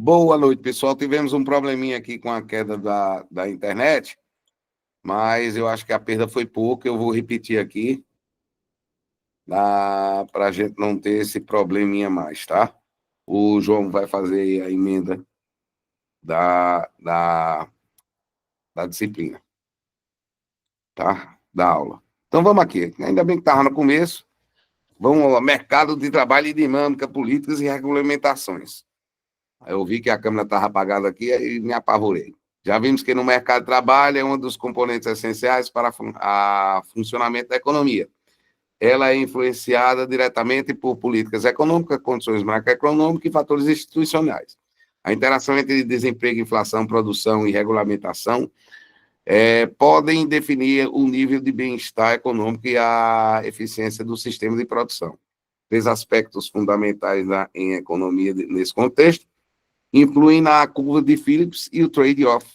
Boa noite, pessoal. Tivemos um probleminha aqui com a queda da internet, mas eu acho que a perda foi pouca. Eu vou repetir aqui para a gente não ter esse probleminha mais, tá? O João vai fazer a emenda da, da, da disciplina, tá? Da aula. Então vamos aqui. Ainda bem que estava no começo. Vamos ao mercado de trabalho e dinâmica, políticas e regulamentações. Eu vi que a câmera estava apagada aqui e me apavorei. Já vimos que no mercado de trabalho é um dos componentes essenciais para o funcionamento da economia. Ela é influenciada diretamente por políticas econômicas, condições macroeconômicas e fatores institucionais. A interação entre desemprego, inflação, produção e regulamentação podem definir o nível de bem-estar econômico e a eficiência do sistema de produção. Três aspectos fundamentais em economia nesse contexto influem na curva de Phillips e o trade-off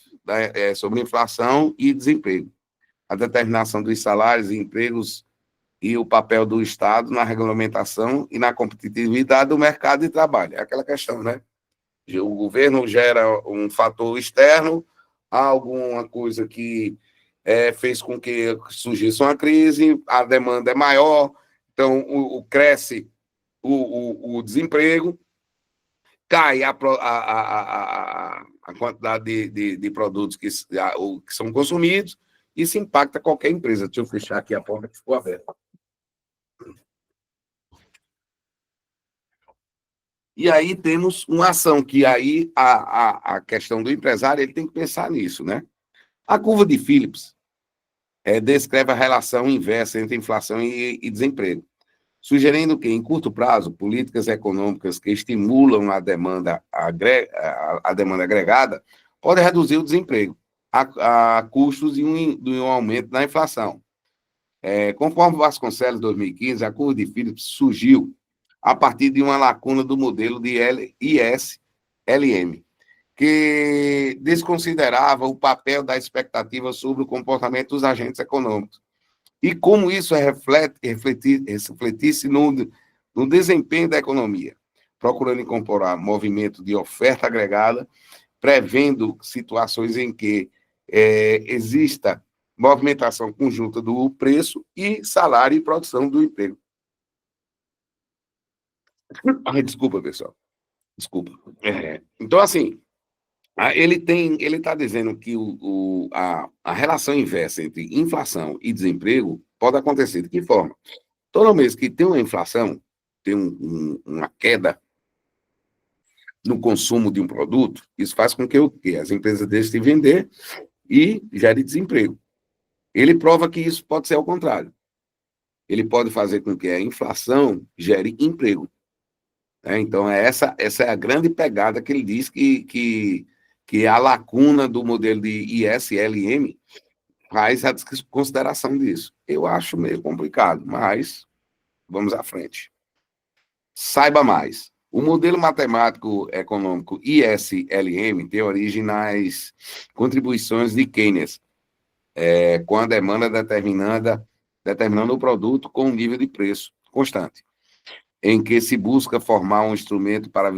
sobre inflação e desemprego. A determinação dos salários e empregos e o papel do Estado na regulamentação e na competitividade do mercado de trabalho. É aquela questão, né? O governo gera um fator externo, há alguma coisa que fez com que surgisse uma crise, a demanda é maior, então cresce o desemprego, cai a quantidade de produtos que são consumidos, isso impacta qualquer empresa. Deixa eu fechar aqui a porta que ficou aberta. E aí temos uma ação que aí a questão do empresário ele tem que pensar nisso, né? A curva de Phillips descreve a relação inversa entre inflação e desemprego, sugerindo que, em curto prazo, políticas econômicas que estimulam a demanda agregada podem reduzir o desemprego a custos de um aumento da inflação. Conforme Vasconcelos, 2015, a curva de Phillips surgiu a partir de uma lacuna do modelo de IS-LM, que desconsiderava o papel da expectativa sobre o comportamento dos agentes econômicos e como isso refletisse no desempenho da economia, procurando incorporar movimento de oferta agregada, prevendo situações em que exista movimentação conjunta do preço e salário e produção do emprego. Desculpa, pessoal. Desculpa. Então, assim, ele está dizendo que a relação inversa entre inflação e desemprego pode acontecer de que forma? Toda vez que tem uma inflação, tem uma queda no consumo de um produto, isso faz com que as empresas deixem de vender e gere desemprego. Ele prova que isso pode ser ao contrário. Ele pode fazer com que a inflação gere emprego. Então, essa é a grande pegada que ele diz que a lacuna do modelo de ISLM faz a consideração disso. Eu acho meio complicado, mas vamos à frente. Saiba mais. O modelo matemático econômico ISLM tem origem nas contribuições de Keynes, com a demanda determinando o produto com um nível de preço constante, em que se busca formar um instrumento para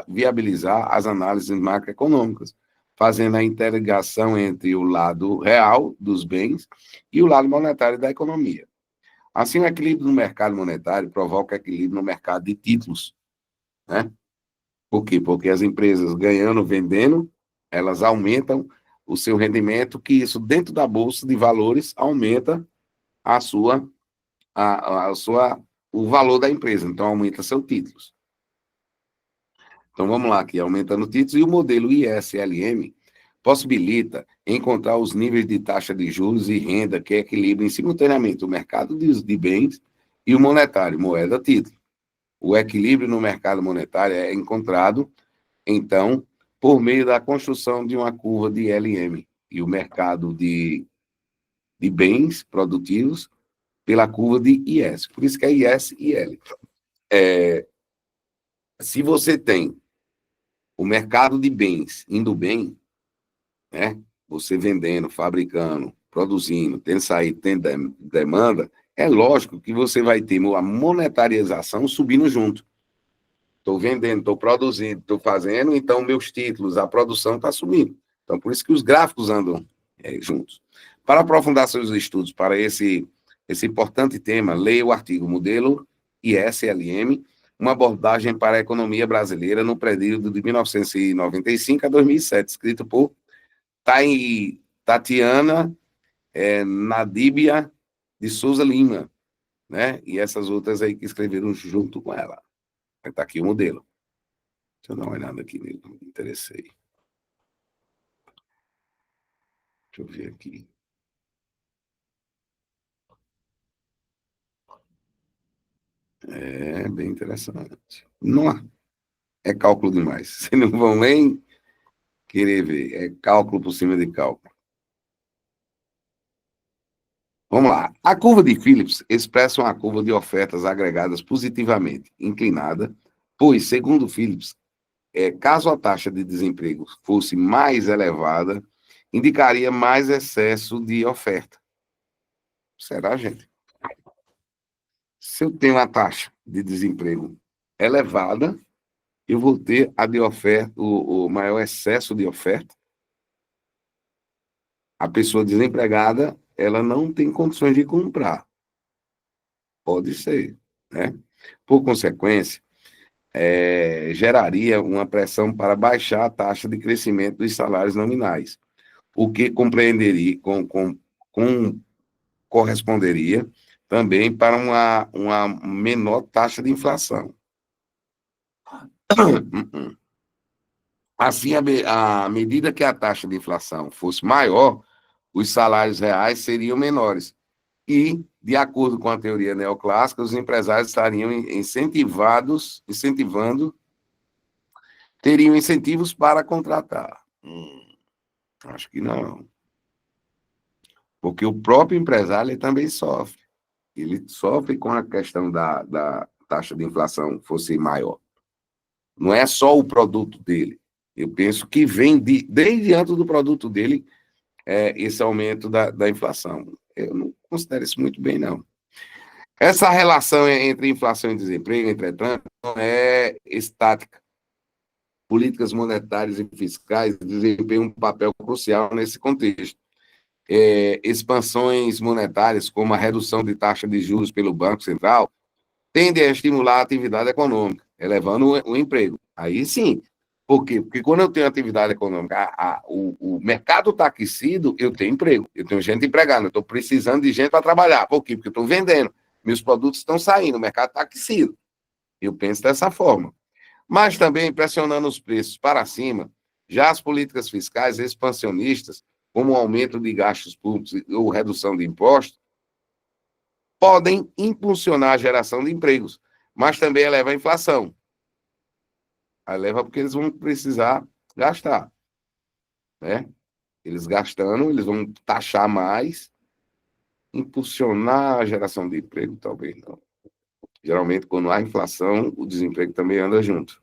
viabilizar as análises macroeconômicas, fazendo a interligação entre o lado real dos bens e o lado monetário da economia. Assim, o equilíbrio no mercado monetário provoca equilíbrio no mercado de títulos, né? Por quê? Porque as empresas ganhando, vendendo, elas aumentam o seu rendimento, que isso dentro da bolsa de valores aumenta o valor da empresa, então aumenta seus títulos. Então vamos lá aqui, aumentando títulos, e o modelo ISLM possibilita encontrar os níveis de taxa de juros e renda que equilibrem simultaneamente o mercado de bens e o monetário, moeda título. O equilíbrio no mercado monetário é encontrado, então, por meio da construção de uma curva de LM e o mercado de bens produtivos pela curva de IS. Por isso que é IS e L. Se você tem o mercado de bens indo bem, né? Você vendendo, fabricando, produzindo, tendo saída, tendo demanda, é lógico que você vai ter a monetarização subindo junto. estou vendendo, estou produzindo, estou fazendo, então meus títulos, a produção está subindo. Então, por isso que os gráficos andam juntos. Para aprofundar seus estudos para esse importante tema, leia o artigo Modelo ISLM, uma abordagem para a economia brasileira no período de 1995 a 2007, escrito por Tatiana Nadíbia de Souza Lima, né? E essas outras aí que escreveram junto com ela. Está aqui o modelo. Deixa eu dar uma olhada aqui, me interessei. Deixa eu ver aqui. É bem interessante. Não é cálculo demais. Vocês não vão nem querer ver. É cálculo por cima de cálculo. Vamos lá. A curva de Phillips expressa uma curva de ofertas agregadas positivamente inclinada, pois, segundo Phillips, caso a taxa de desemprego fosse mais elevada, indicaria mais excesso de oferta. Será, gente? Se eu tenho uma taxa de desemprego elevada, eu vou ter a de oferta, o maior excesso de oferta. A pessoa desempregada, ela não tem condições de comprar. Pode ser, né? Por consequência, geraria uma pressão para baixar a taxa de crescimento dos salários nominais, o que corresponderia também para uma menor taxa de inflação. Assim, à medida que a taxa de inflação fosse maior, os salários reais seriam menores. E, de acordo com a teoria neoclássica, os empresários estariam teriam incentivos para contratar. Acho que não. Porque o próprio empresário ele também sofre. Ele sofre com a questão da taxa de inflação fosse maior. Não é só o produto dele. Eu penso que vem desde antes do produto dele esse aumento da inflação. Eu não considero isso muito bem, não. Essa relação entre inflação e desemprego, entretanto, não é estática. Políticas monetárias e fiscais desempenham um papel crucial nesse contexto. Expansões monetárias, como a redução de taxa de juros pelo Banco Central, tendem a estimular a atividade econômica, elevando o emprego. Aí sim. Por quê? Porque quando eu tenho atividade econômica, o mercado está aquecido, eu tenho emprego. Eu tenho gente empregada, eu estou precisando de gente para trabalhar. Por quê? Porque eu estou vendendo. Meus produtos estão saindo, o mercado está aquecido. Eu penso dessa forma. Mas também pressionando os preços para cima, já as políticas fiscais expansionistas, como o aumento de gastos públicos ou redução de impostos, podem impulsionar a geração de empregos, mas também eleva a inflação. Aí leva porque eles vão precisar gastar, né? Eles gastando, eles vão taxar mais, impulsionar a geração de emprego, talvez não. Geralmente, quando há inflação, o desemprego também anda junto.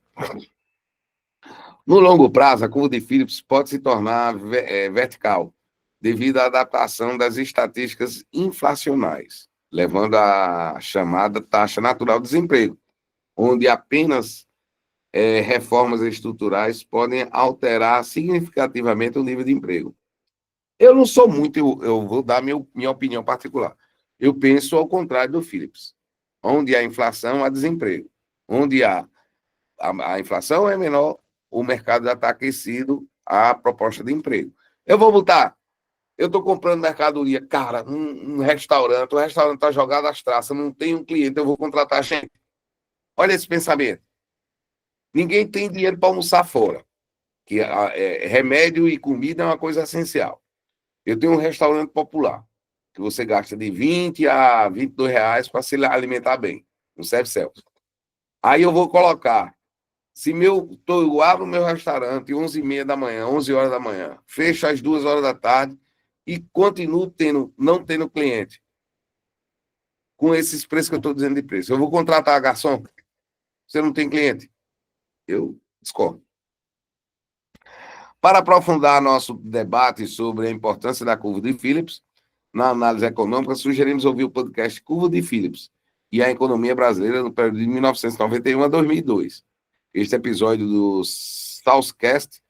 No longo prazo, a curva de Phillips pode se tornar vertical, devido à adaptação das estatísticas inflacionais, levando à chamada taxa natural de desemprego, onde apenas reformas estruturais podem alterar significativamente o nível de emprego. Eu não sou muito, eu vou dar minha opinião particular. Eu penso ao contrário do Phillips. Onde há inflação, há desemprego. Onde a inflação é menor, o mercado já está aquecido, há proposta de emprego. Eu estou comprando mercadoria, cara, um restaurante, o restaurante está jogado às traças, não tem um cliente, eu vou contratar gente. Olha esse pensamento. Ninguém tem dinheiro para almoçar fora, que remédio e comida é uma coisa essencial. Eu tenho um restaurante popular, que você gasta de 20 a 22 reais para se alimentar bem, um self-service. Aí eu vou colocar, eu abro meu restaurante 11h30 da manhã, 11 horas da manhã, fecho às 2 horas da tarde e continuo não tendo cliente, com esses preços que eu estou dizendo de preço. Eu vou contratar garçom, você não tem cliente? Eu discordo. Para aprofundar nosso debate sobre a importância da curva de Phillips na análise econômica, sugerimos ouvir o podcast Curva de Phillips e a economia brasileira no período de 1991 a 2002. Este episódio do Southcast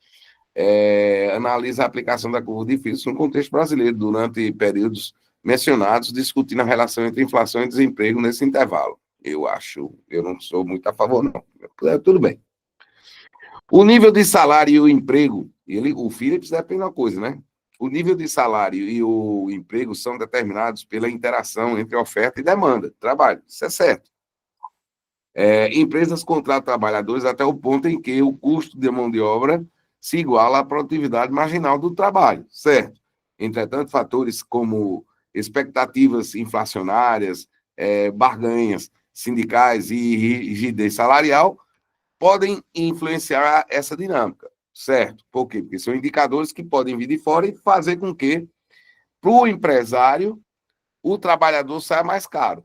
analisa a aplicação da curva de Phillips no contexto brasileiro durante períodos mencionados, discutindo a relação entre inflação e desemprego nesse intervalo. Eu não sou muito a favor, não. Tudo bem. O nível de salário e o emprego, o Phillips depende da coisa, né? O nível de salário e o emprego são determinados pela interação entre oferta e demanda, trabalho, isso é certo. Empresas contratam trabalhadores até o ponto em que o custo de mão de obra se iguala à produtividade marginal do trabalho, certo? Entretanto, fatores como expectativas inflacionárias, barganhas sindicais e rigidez salarial podem influenciar essa dinâmica, certo? Por quê? Porque são indicadores que podem vir de fora e fazer com que, para o empresário, o trabalhador saia mais caro.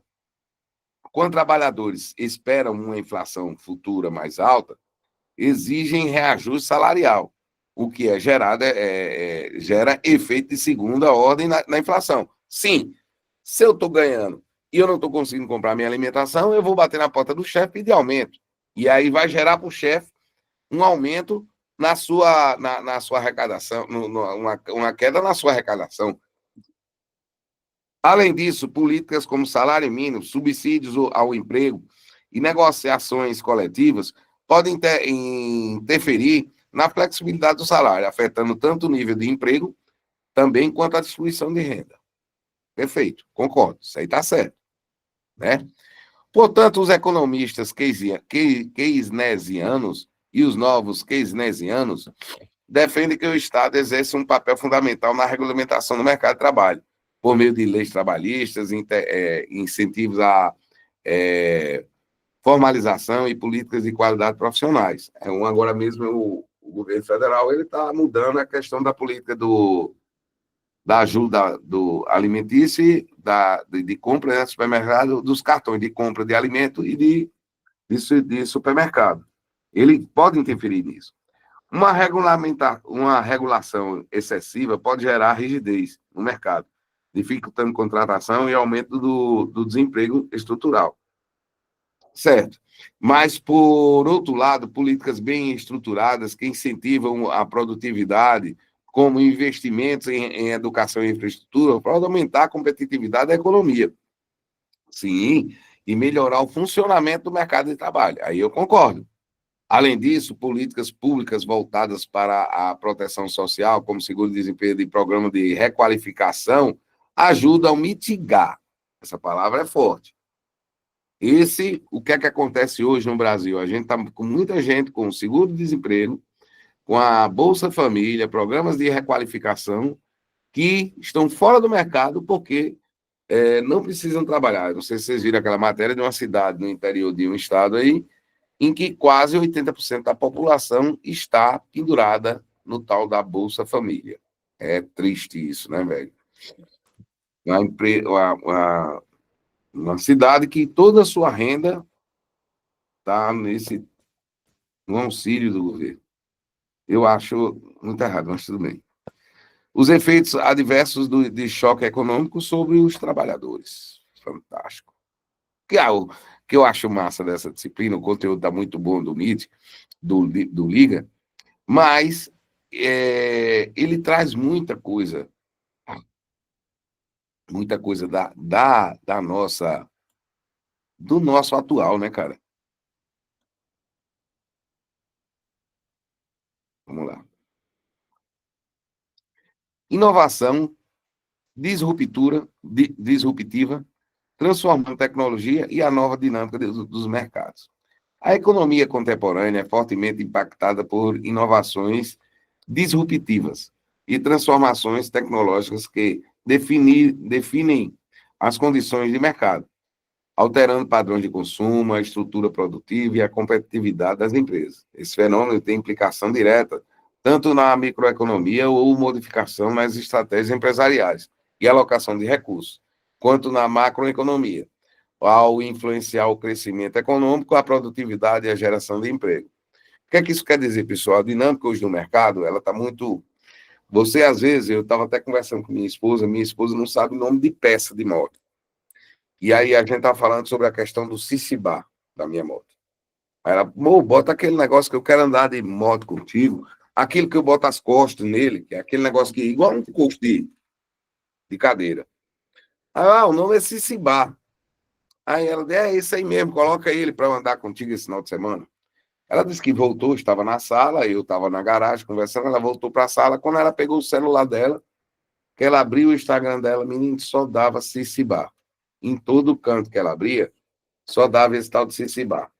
Quando trabalhadores esperam uma inflação futura mais alta, exigem reajuste salarial, o que gera efeito de segunda ordem na inflação. Sim, se eu estou ganhando e eu não estou conseguindo comprar minha alimentação, eu vou bater na porta do chefe e pedir aumento. E aí vai gerar para o chefe um aumento na sua arrecadação, uma queda na sua arrecadação. Além disso, políticas como salário mínimo, subsídios ao emprego e negociações coletivas podem interferir na flexibilidade do salário, afetando tanto o nível de emprego também quanto a distribuição de renda. Perfeito, concordo, isso aí está certo. Né? Portanto, os economistas keynesianos e os novos keynesianos defendem que o Estado exerce um papel fundamental na regulamentação do mercado de trabalho, por meio de leis trabalhistas, incentivos à formalização e políticas de qualidade profissionais. Agora mesmo o governo federal está mudando a questão da política da ajuda do alimentício e de compra, né, supermercado, dos cartões de compra de alimento e de supermercado. Ele pode interferir nisso. Uma regulação excessiva pode gerar rigidez no mercado, dificultando contratação e aumento do desemprego estrutural. Certo. Mas, por outro lado, políticas bem estruturadas que incentivam a produtividade, como investimentos em educação e infraestrutura, podem aumentar a competitividade da economia. Sim, e melhorar o funcionamento do mercado de trabalho. Aí eu concordo. Além disso, políticas públicas voltadas para a proteção social, como seguro-desemprego e programa de requalificação, ajudam a mitigar. Essa palavra é forte. O que é que acontece hoje no Brasil? A gente está com muita gente com seguro-desemprego, com a Bolsa Família, programas de requalificação, que estão fora do mercado porque não precisam trabalhar. Eu não sei se vocês viram aquela matéria de uma cidade no interior de um estado aí, em que quase 80% da população está pendurada no tal da Bolsa Família. É triste isso, né, velho? Uma cidade que toda a sua renda está no auxílio do governo. Eu acho muito errado, mas tudo bem. Os efeitos adversos de choque econômico sobre os trabalhadores. Fantástico. Que eu acho massa dessa disciplina, o conteúdo está muito bom do MIT, do Liga, mas ele traz muita coisa do nosso atual, né, cara? Vamos lá. Inovação, disruptiva, transformando a tecnologia e a nova dinâmica dos mercados. A economia contemporânea é fortemente impactada por inovações disruptivas e transformações tecnológicas que definem as condições de mercado, alterando padrões de consumo, a estrutura produtiva e a competitividade das empresas. Esse fenômeno tem implicação direta tanto na microeconomia ou modificação nas estratégias empresariais e alocação de recursos, quanto na macroeconomia, ao influenciar o crescimento econômico, a produtividade e a geração de emprego. O que é que isso quer dizer, pessoal? A dinâmica hoje no mercado, ela está muito... Você, às vezes, eu estava até conversando com minha esposa não sabe o nome de peça de moto. E aí a gente está falando sobre a questão do Cicibá, da minha moto. Aí ela, amor, bota aquele negócio que eu quero andar de moto contigo, aquilo que eu boto as costas nele, que é aquele negócio que igual um custo de cadeira. Aí, o nome é Cicibá. Aí ela disse, é isso aí mesmo, coloca ele para eu andar contigo esse final de semana. Ela disse que voltou, estava na sala, eu estava na garagem conversando, ela voltou para a sala, quando ela pegou o celular dela, que ela abriu o Instagram dela, menino, só dava Cicibá. Em todo canto que ela abria, só dava esse tal de Cicibá.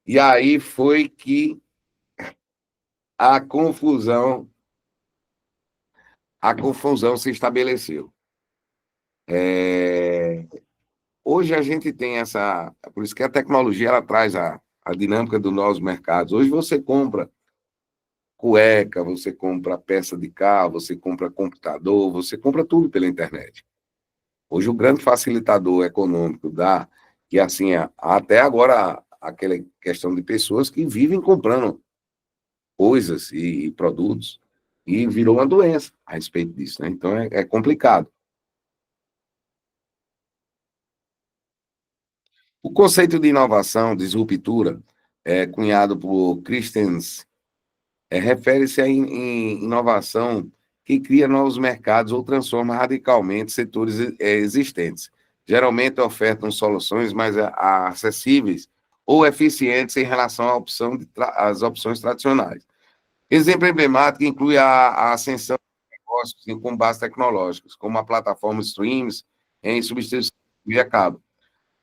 E aí foi que a confusão, a confusão se estabeleceu. É, hoje a gente tem essa, por isso que a tecnologia ela traz a dinâmica dos novos mercados. Hoje você compra cueca, você compra peça de carro, você compra computador, você compra tudo pela internet. Hoje o grande facilitador econômico dá, que assim, até agora aquela questão de pessoas que vivem comprando coisas e produtos, e virou uma doença a respeito disso, né? Então é complicado. O conceito de inovação, disruptura, cunhado por Christensen, refere-se em inovação que cria novos mercados ou transforma radicalmente setores existentes. Geralmente ofertam soluções mais acessíveis ou eficientes em relação às opções tradicionais. Exemplo emblemático inclui a ascensão de negócios com bases tecnológicas, como a plataforma Streams em substituição via cabo.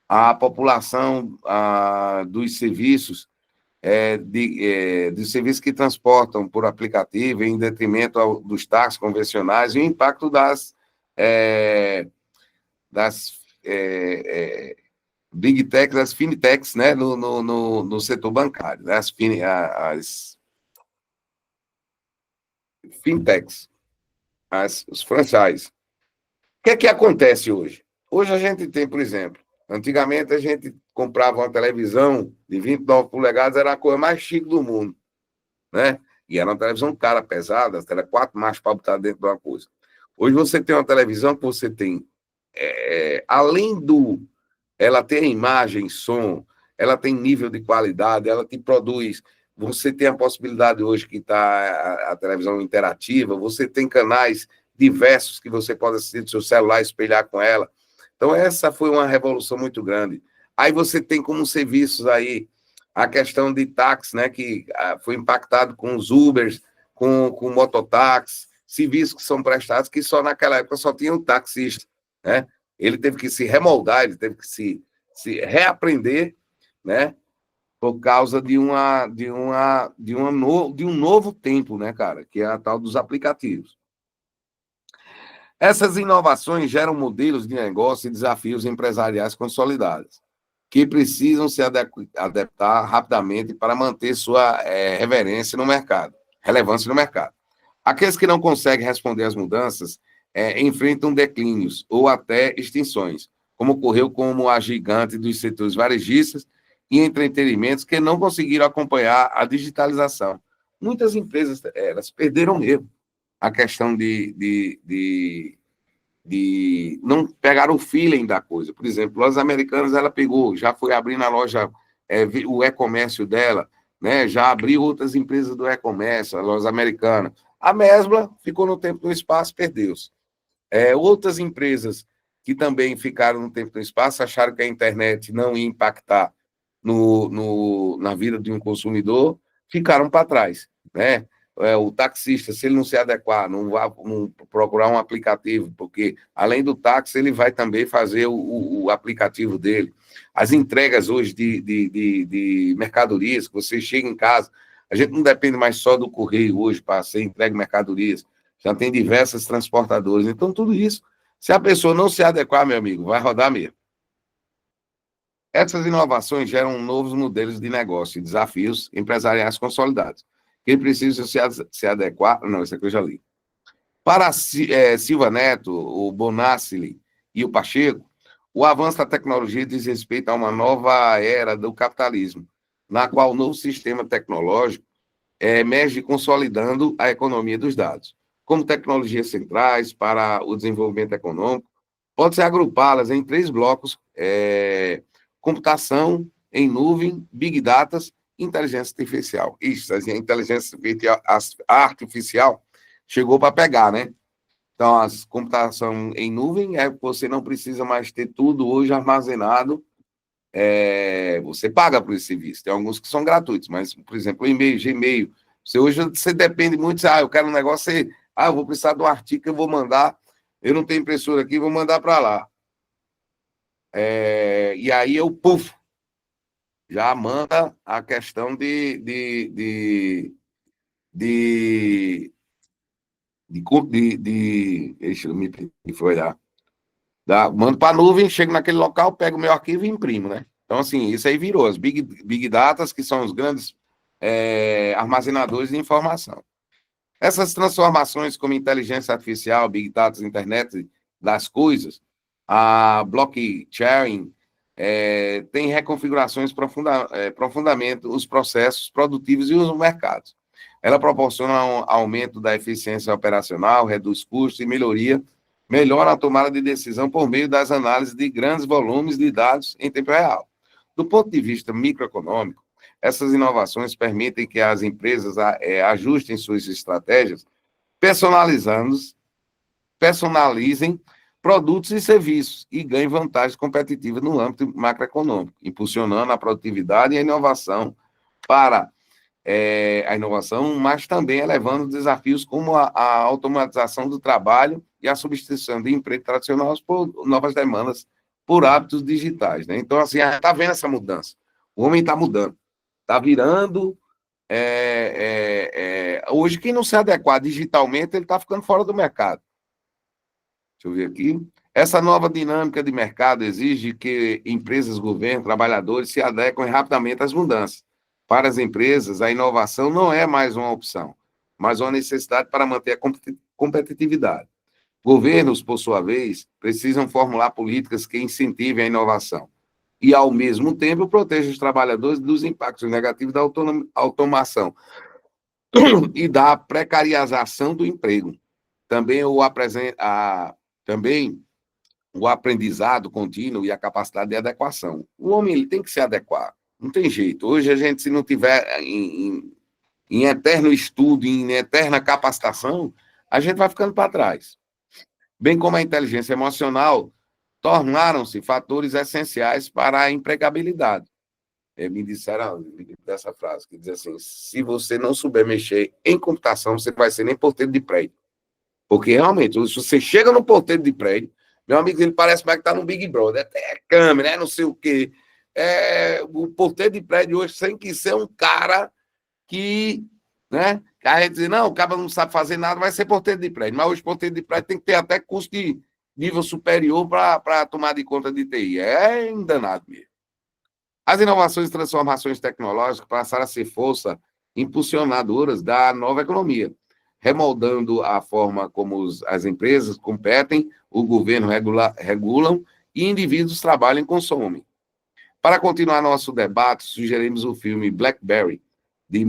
A população dos serviços de serviços que transportam por aplicativo em detrimento dos táxis convencionais e o impacto das big techs, das fintechs, né, no setor bancário, né, as fintechs, os franchises. O que é que acontece hoje? Hoje a gente tem, por exemplo, antigamente a gente comprava uma televisão de 29 polegadas, era a coisa mais chique do mundo, né? E era uma televisão cara, pesada, era 4 machos para botar dentro de uma coisa. Hoje você tem uma televisão que você tem, além do... Ela tem imagem, som, ela tem nível de qualidade, ela te produz... Você tem a possibilidade hoje que está a televisão interativa, você tem canais diversos que você pode assistir do seu celular, espelhar com ela. Então, essa foi uma revolução muito grande. Aí você tem como serviços aí a questão de táxi, né, que foi impactado com os Ubers, com mototáxi, serviços que são prestados que só naquela época só tinha um taxista, né? Ele teve que se remoldar, ele teve que se reaprender, né, por causa de um novo tempo, né, cara, que é a tal dos aplicativos. Essas inovações geram modelos de negócio e desafios empresariais consolidados, que precisam se adaptar rapidamente para manter sua relevância no mercado. Aqueles que não conseguem responder às mudanças enfrentam declínios ou até extinções, como ocorreu com a gigante dos setores varejistas e entretenimentos que não conseguiram acompanhar a digitalização. Muitas empresas elas perderam mesmo a questão de não pegar o feeling da coisa. Por exemplo, Lojas Americanas, ela pegou, já foi abrindo a loja, o e-comércio dela, né? Já abriu outras empresas do e-comércio, a Lojas Americanas. A Mesbla ficou no tempo e no espaço, perdeu-se. Outras empresas que também ficaram no tempo e no espaço acharam que a internet não ia impactar na vida de um consumidor, ficaram para trás, né? O taxista, se ele não se adequar, não procurar um aplicativo, porque além do táxi, ele vai também fazer o aplicativo dele. As entregas hoje de mercadorias, que você chega em casa, a gente não depende mais só do correio hoje para ser entregue mercadorias, já tem diversas transportadoras. Então, tudo isso, se a pessoa não se adequar, meu amigo, vai rodar mesmo. Essas inovações geram novos modelos de negócio e desafios empresariais consolidados, que precisam se adequar. Não, isso aqui eu já li. Para Silva Neto, o Bonassili e o Pacheco, o avanço da tecnologia diz respeito a uma nova era do capitalismo, na qual o novo sistema tecnológico emerge consolidando a economia dos dados. Como tecnologias centrais para o desenvolvimento econômico, pode-se agrupá-las em 3 blocos: computação, em nuvem, Big Data, inteligência artificial. Isso, a inteligência artificial chegou para pegar, né? Então, a computação em nuvem é que você não precisa mais ter tudo hoje armazenado. Você paga por esse serviço. Tem alguns que são gratuitos, mas, por exemplo, o e-mail, Gmail. Hoje você depende muito, eu quero um negócio, eu vou precisar de um artigo que eu vou mandar, eu não tenho impressora aqui, vou mandar para lá. E aí já manda a questão deixa eu me olhar. Mando para a nuvem, chego naquele local, pego o meu arquivo e imprimo, né? Então, assim, isso aí virou as Big Data, que são os grandes armazenadores de informação. Essas transformações como inteligência artificial, Big Data, internet das coisas, a blockchain, tem reconfigurações profundamente os processos produtivos e os mercados. Ela proporciona um aumento da eficiência operacional, reduz custos e melhora a tomada de decisão por meio das análises de grandes volumes de dados em tempo real. Do ponto de vista microeconômico, essas inovações permitem que as empresas ajustem suas estratégias, personalizem produtos e serviços e ganhem vantagens competitivas no âmbito macroeconômico, impulsionando a produtividade e a inovação mas também elevando desafios como a automatização do trabalho e a substituição de emprego tradicional por novas demandas por hábitos digitais, né? Então, assim, a gente está vendo essa mudança. O homem está mudando, está virando. Hoje, quem não se adequar digitalmente, ele está ficando fora do mercado. Deixa eu ver aqui. Essa nova dinâmica de mercado exige que empresas, governo, trabalhadores se adequem rapidamente às mudanças. Para as empresas, a inovação não é mais uma opção, mas uma necessidade para manter a competitividade. Governos, por sua vez, precisam formular políticas que incentivem a inovação e, ao mesmo tempo, protejam os trabalhadores dos impactos negativos da automação e da precarização do emprego. Também o aprendizado contínuo e a capacidade de adequação. O homem ele tem que se adequar, não tem jeito. Hoje a gente, se não tiver em eterno estudo, em eterna capacitação, a gente vai ficando para trás. Bem como a inteligência emocional, tornaram-se fatores essenciais para a empregabilidade. Me disseram dessa frase, que diz assim, se você não souber mexer em computação, você vai ser nem porteiro de prédio. Porque, realmente, se você chega no porteiro de prédio, meu amigo, ele parece mais que está no Big Brother. É câmera, não sei o quê. O porteiro de prédio hoje tem que ser um cara que, né? Que a gente diz, não, o cara não sabe fazer nada, vai ser porteiro de prédio. Mas hoje, porteiro de prédio tem que ter até curso de nível superior para tomar de conta de TI. É enganado mesmo. As inovações e transformações tecnológicas passaram a ser força impulsionadoras da nova economia, remoldando a forma como as empresas competem, o governo regulam e indivíduos trabalham e consomem. Para continuar nosso debate, sugerimos o filme Blackberry, de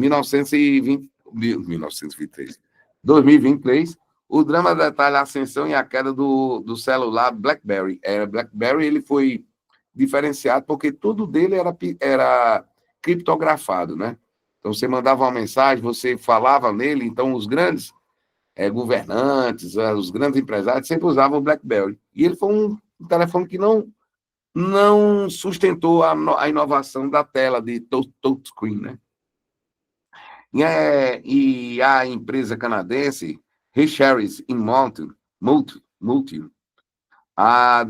2023. O drama detalha a ascensão e a queda do celular BlackBerry. BlackBerry ele foi diferenciado porque tudo dele era criptografado, né? Então, você mandava uma mensagem, você falava nele, então os grandes governantes, os grandes empresários sempre usavam o BlackBerry. E ele foi um telefone que não sustentou a inovação da tela de touchscreen, né? E a empresa canadense, Richards in Multi, a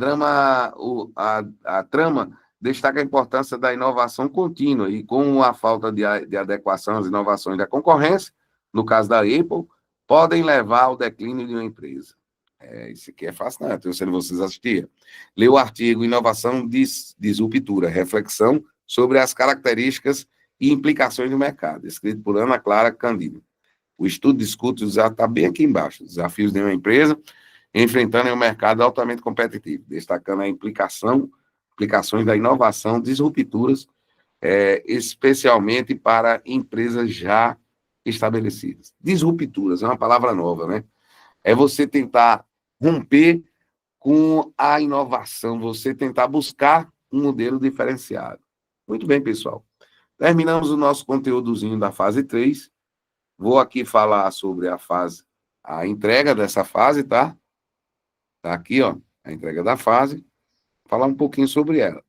trama destaca a importância da inovação contínua e com a falta de adequação às inovações da concorrência, no caso da Apple, podem levar ao declínio de uma empresa. Isso aqui é fascinante, se vocês assistirem. Lê o artigo Inovação Disruptura, reflexão sobre as características e implicações do mercado, escrito por Ana Clara Candido. O estudo discute, já está bem aqui embaixo, desafios de uma empresa enfrentando um mercado altamente competitivo, destacando a implicações da inovação, disrupturas, especialmente para empresas já estabelecidas. Disrupturas, é uma palavra nova, né? É você tentar romper com a inovação, você tentar buscar um modelo diferenciado. Muito bem, pessoal. Terminamos o nosso conteúdozinho da fase 3. Vou aqui falar sobre a entrega dessa fase, tá? Tá aqui, ó, a entrega da fase. Falar um pouquinho sobre ela.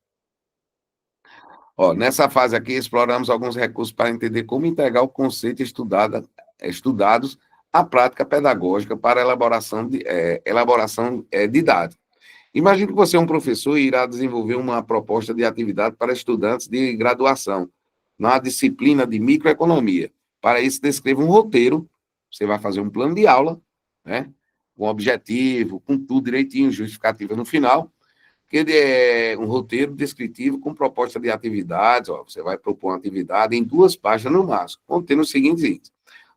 Ó, nessa fase aqui, exploramos alguns recursos para entender como entregar o conceito estudados à prática pedagógica para elaboração didática. Imagine que você é um professor e irá desenvolver uma proposta de atividade para estudantes de graduação na disciplina de microeconomia. Para isso, descreva um roteiro. Você vai fazer um plano de aula, né? Com objetivo, com tudo direitinho, justificativa no final. Que ele é um roteiro descritivo com proposta de atividades. Ó, você vai propor uma atividade em 2 páginas no máximo, contendo os seguintes itens.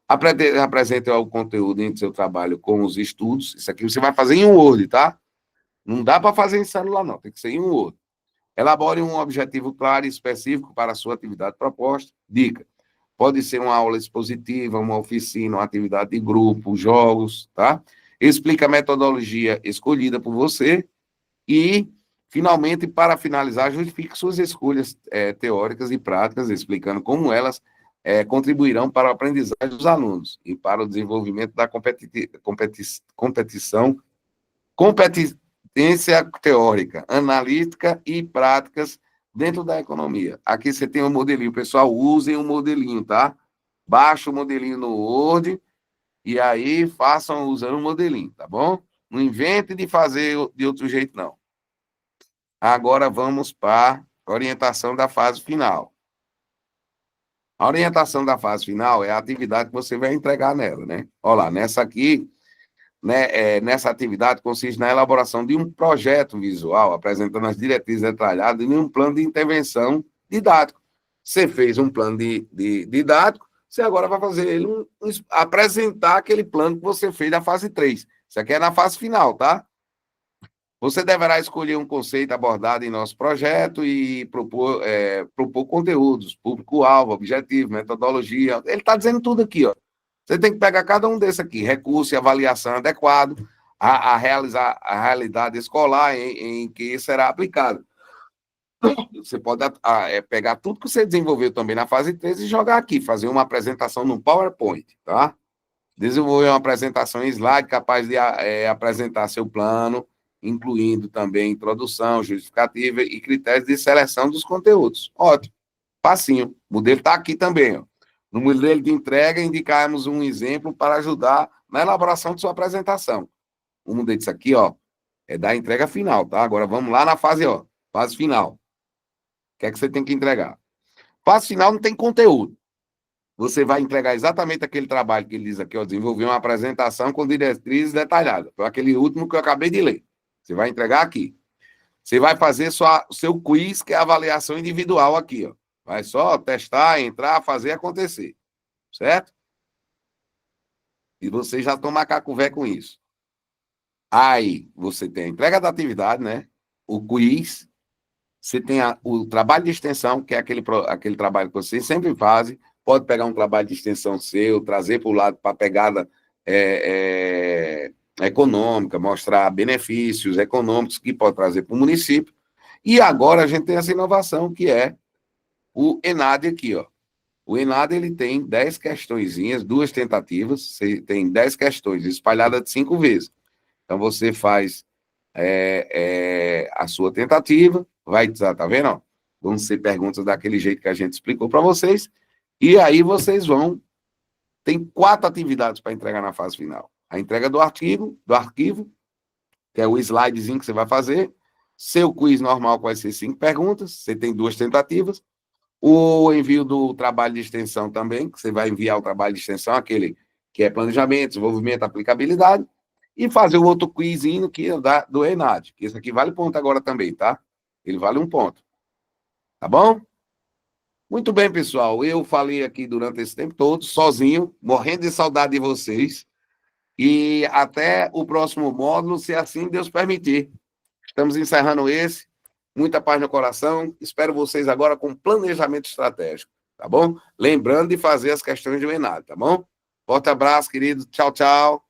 Apresente o conteúdo em seu trabalho com os estudos. Isso aqui você vai fazer em Word, tá? Não dá para fazer em celular, não. Tem que ser em Word. Elabore um objetivo claro e específico para a sua atividade proposta. Dica: pode ser uma aula expositiva, uma oficina, uma atividade de grupo, jogos, tá? Explica a metodologia escolhida por você e, finalmente, para finalizar, justifique suas escolhas teóricas e práticas, explicando como elas contribuirão para a aprendizagem dos alunos e para o desenvolvimento da competência teórica, analítica e práticas dentro da economia. Aqui você tem um modelinho. Pessoal, usem o modelinho, tá? Baixa o modelinho no Word e aí façam usando o modelinho, tá bom? Não invente de fazer de outro jeito, não. Agora vamos para a orientação da fase final. A orientação da fase final é a atividade que você vai entregar nela, né? Olha lá, nessa aqui, né, nessa atividade consiste na elaboração de um projeto visual, apresentando as diretrizes detalhadas e um plano de intervenção didático. Você fez um plano didático, você agora vai fazer ele apresentar aquele plano que você fez da fase 3. Isso aqui é na fase final, tá? Você deverá escolher um conceito abordado em nosso projeto e propor conteúdos, público-alvo, objetivo, metodologia. Ele está dizendo tudo aqui, ó. Você tem que pegar cada um desses aqui, recurso e avaliação adequado, a realizar a realidade escolar em que será aplicado. Você pode pegar tudo que você desenvolveu também na fase 3 e jogar aqui, fazer uma apresentação no PowerPoint, tá? Desenvolver uma apresentação em slide capaz de apresentar seu plano, incluindo também introdução, justificativa e critérios de seleção dos conteúdos. Ótimo, facinho. O modelo está aqui também, ó. No modelo de entrega, indicamos um exemplo para ajudar na elaboração de sua apresentação. O modelo disso aqui, ó, é da entrega final, tá? Agora vamos lá na fase, ó, fase final. O que é que você tem que entregar? Fase final não tem conteúdo. Você vai entregar exatamente aquele trabalho que ele diz aqui, ó, desenvolver uma apresentação com diretrizes detalhadas. Foi aquele último que eu acabei de ler. Você vai entregar aqui. Você vai fazer o seu quiz, que é a avaliação individual aqui, ó. Vai só testar, entrar, fazer acontecer. Certo? E você já toma macaco velho com isso. Aí, você tem a entrega da atividade, né? O quiz. Você tem o trabalho de extensão, que é aquele trabalho que você sempre faz. Pode pegar um trabalho de extensão seu, trazer para o lado, para a pegada econômica, mostrar benefícios econômicos que pode trazer para o município. E agora a gente tem essa inovação, que é o ENAD aqui, ó. O ENAD, ele tem 10 questõezinhas, 2 tentativas, você tem 10 questões espalhadas de 5 vezes. Então, você faz a sua tentativa, tá vendo? Ó? Vão ser perguntas daquele jeito que a gente explicou para vocês, e aí vocês tem 4 atividades para entregar na fase final. A entrega do arquivo, que é o slidezinho que você vai fazer, seu quiz normal, que vai ser 5 perguntas, você tem 2 tentativas, o envio do trabalho de extensão também, que você vai enviar o trabalho de extensão, aquele que é planejamento, desenvolvimento, aplicabilidade, e fazer o outro quizinho que é do ENAD, que esse aqui vale ponto agora também, tá? Ele vale 1 ponto. Tá bom? Muito bem, pessoal. Eu falei aqui durante esse tempo todo, sozinho, morrendo de saudade de vocês. E até o próximo módulo, se assim Deus permitir. Estamos encerrando esse. Muita paz no coração. Espero vocês agora com planejamento estratégico, tá bom? Lembrando de fazer as questões do ENAD, tá bom? Forte abraço, querido. Tchau, tchau.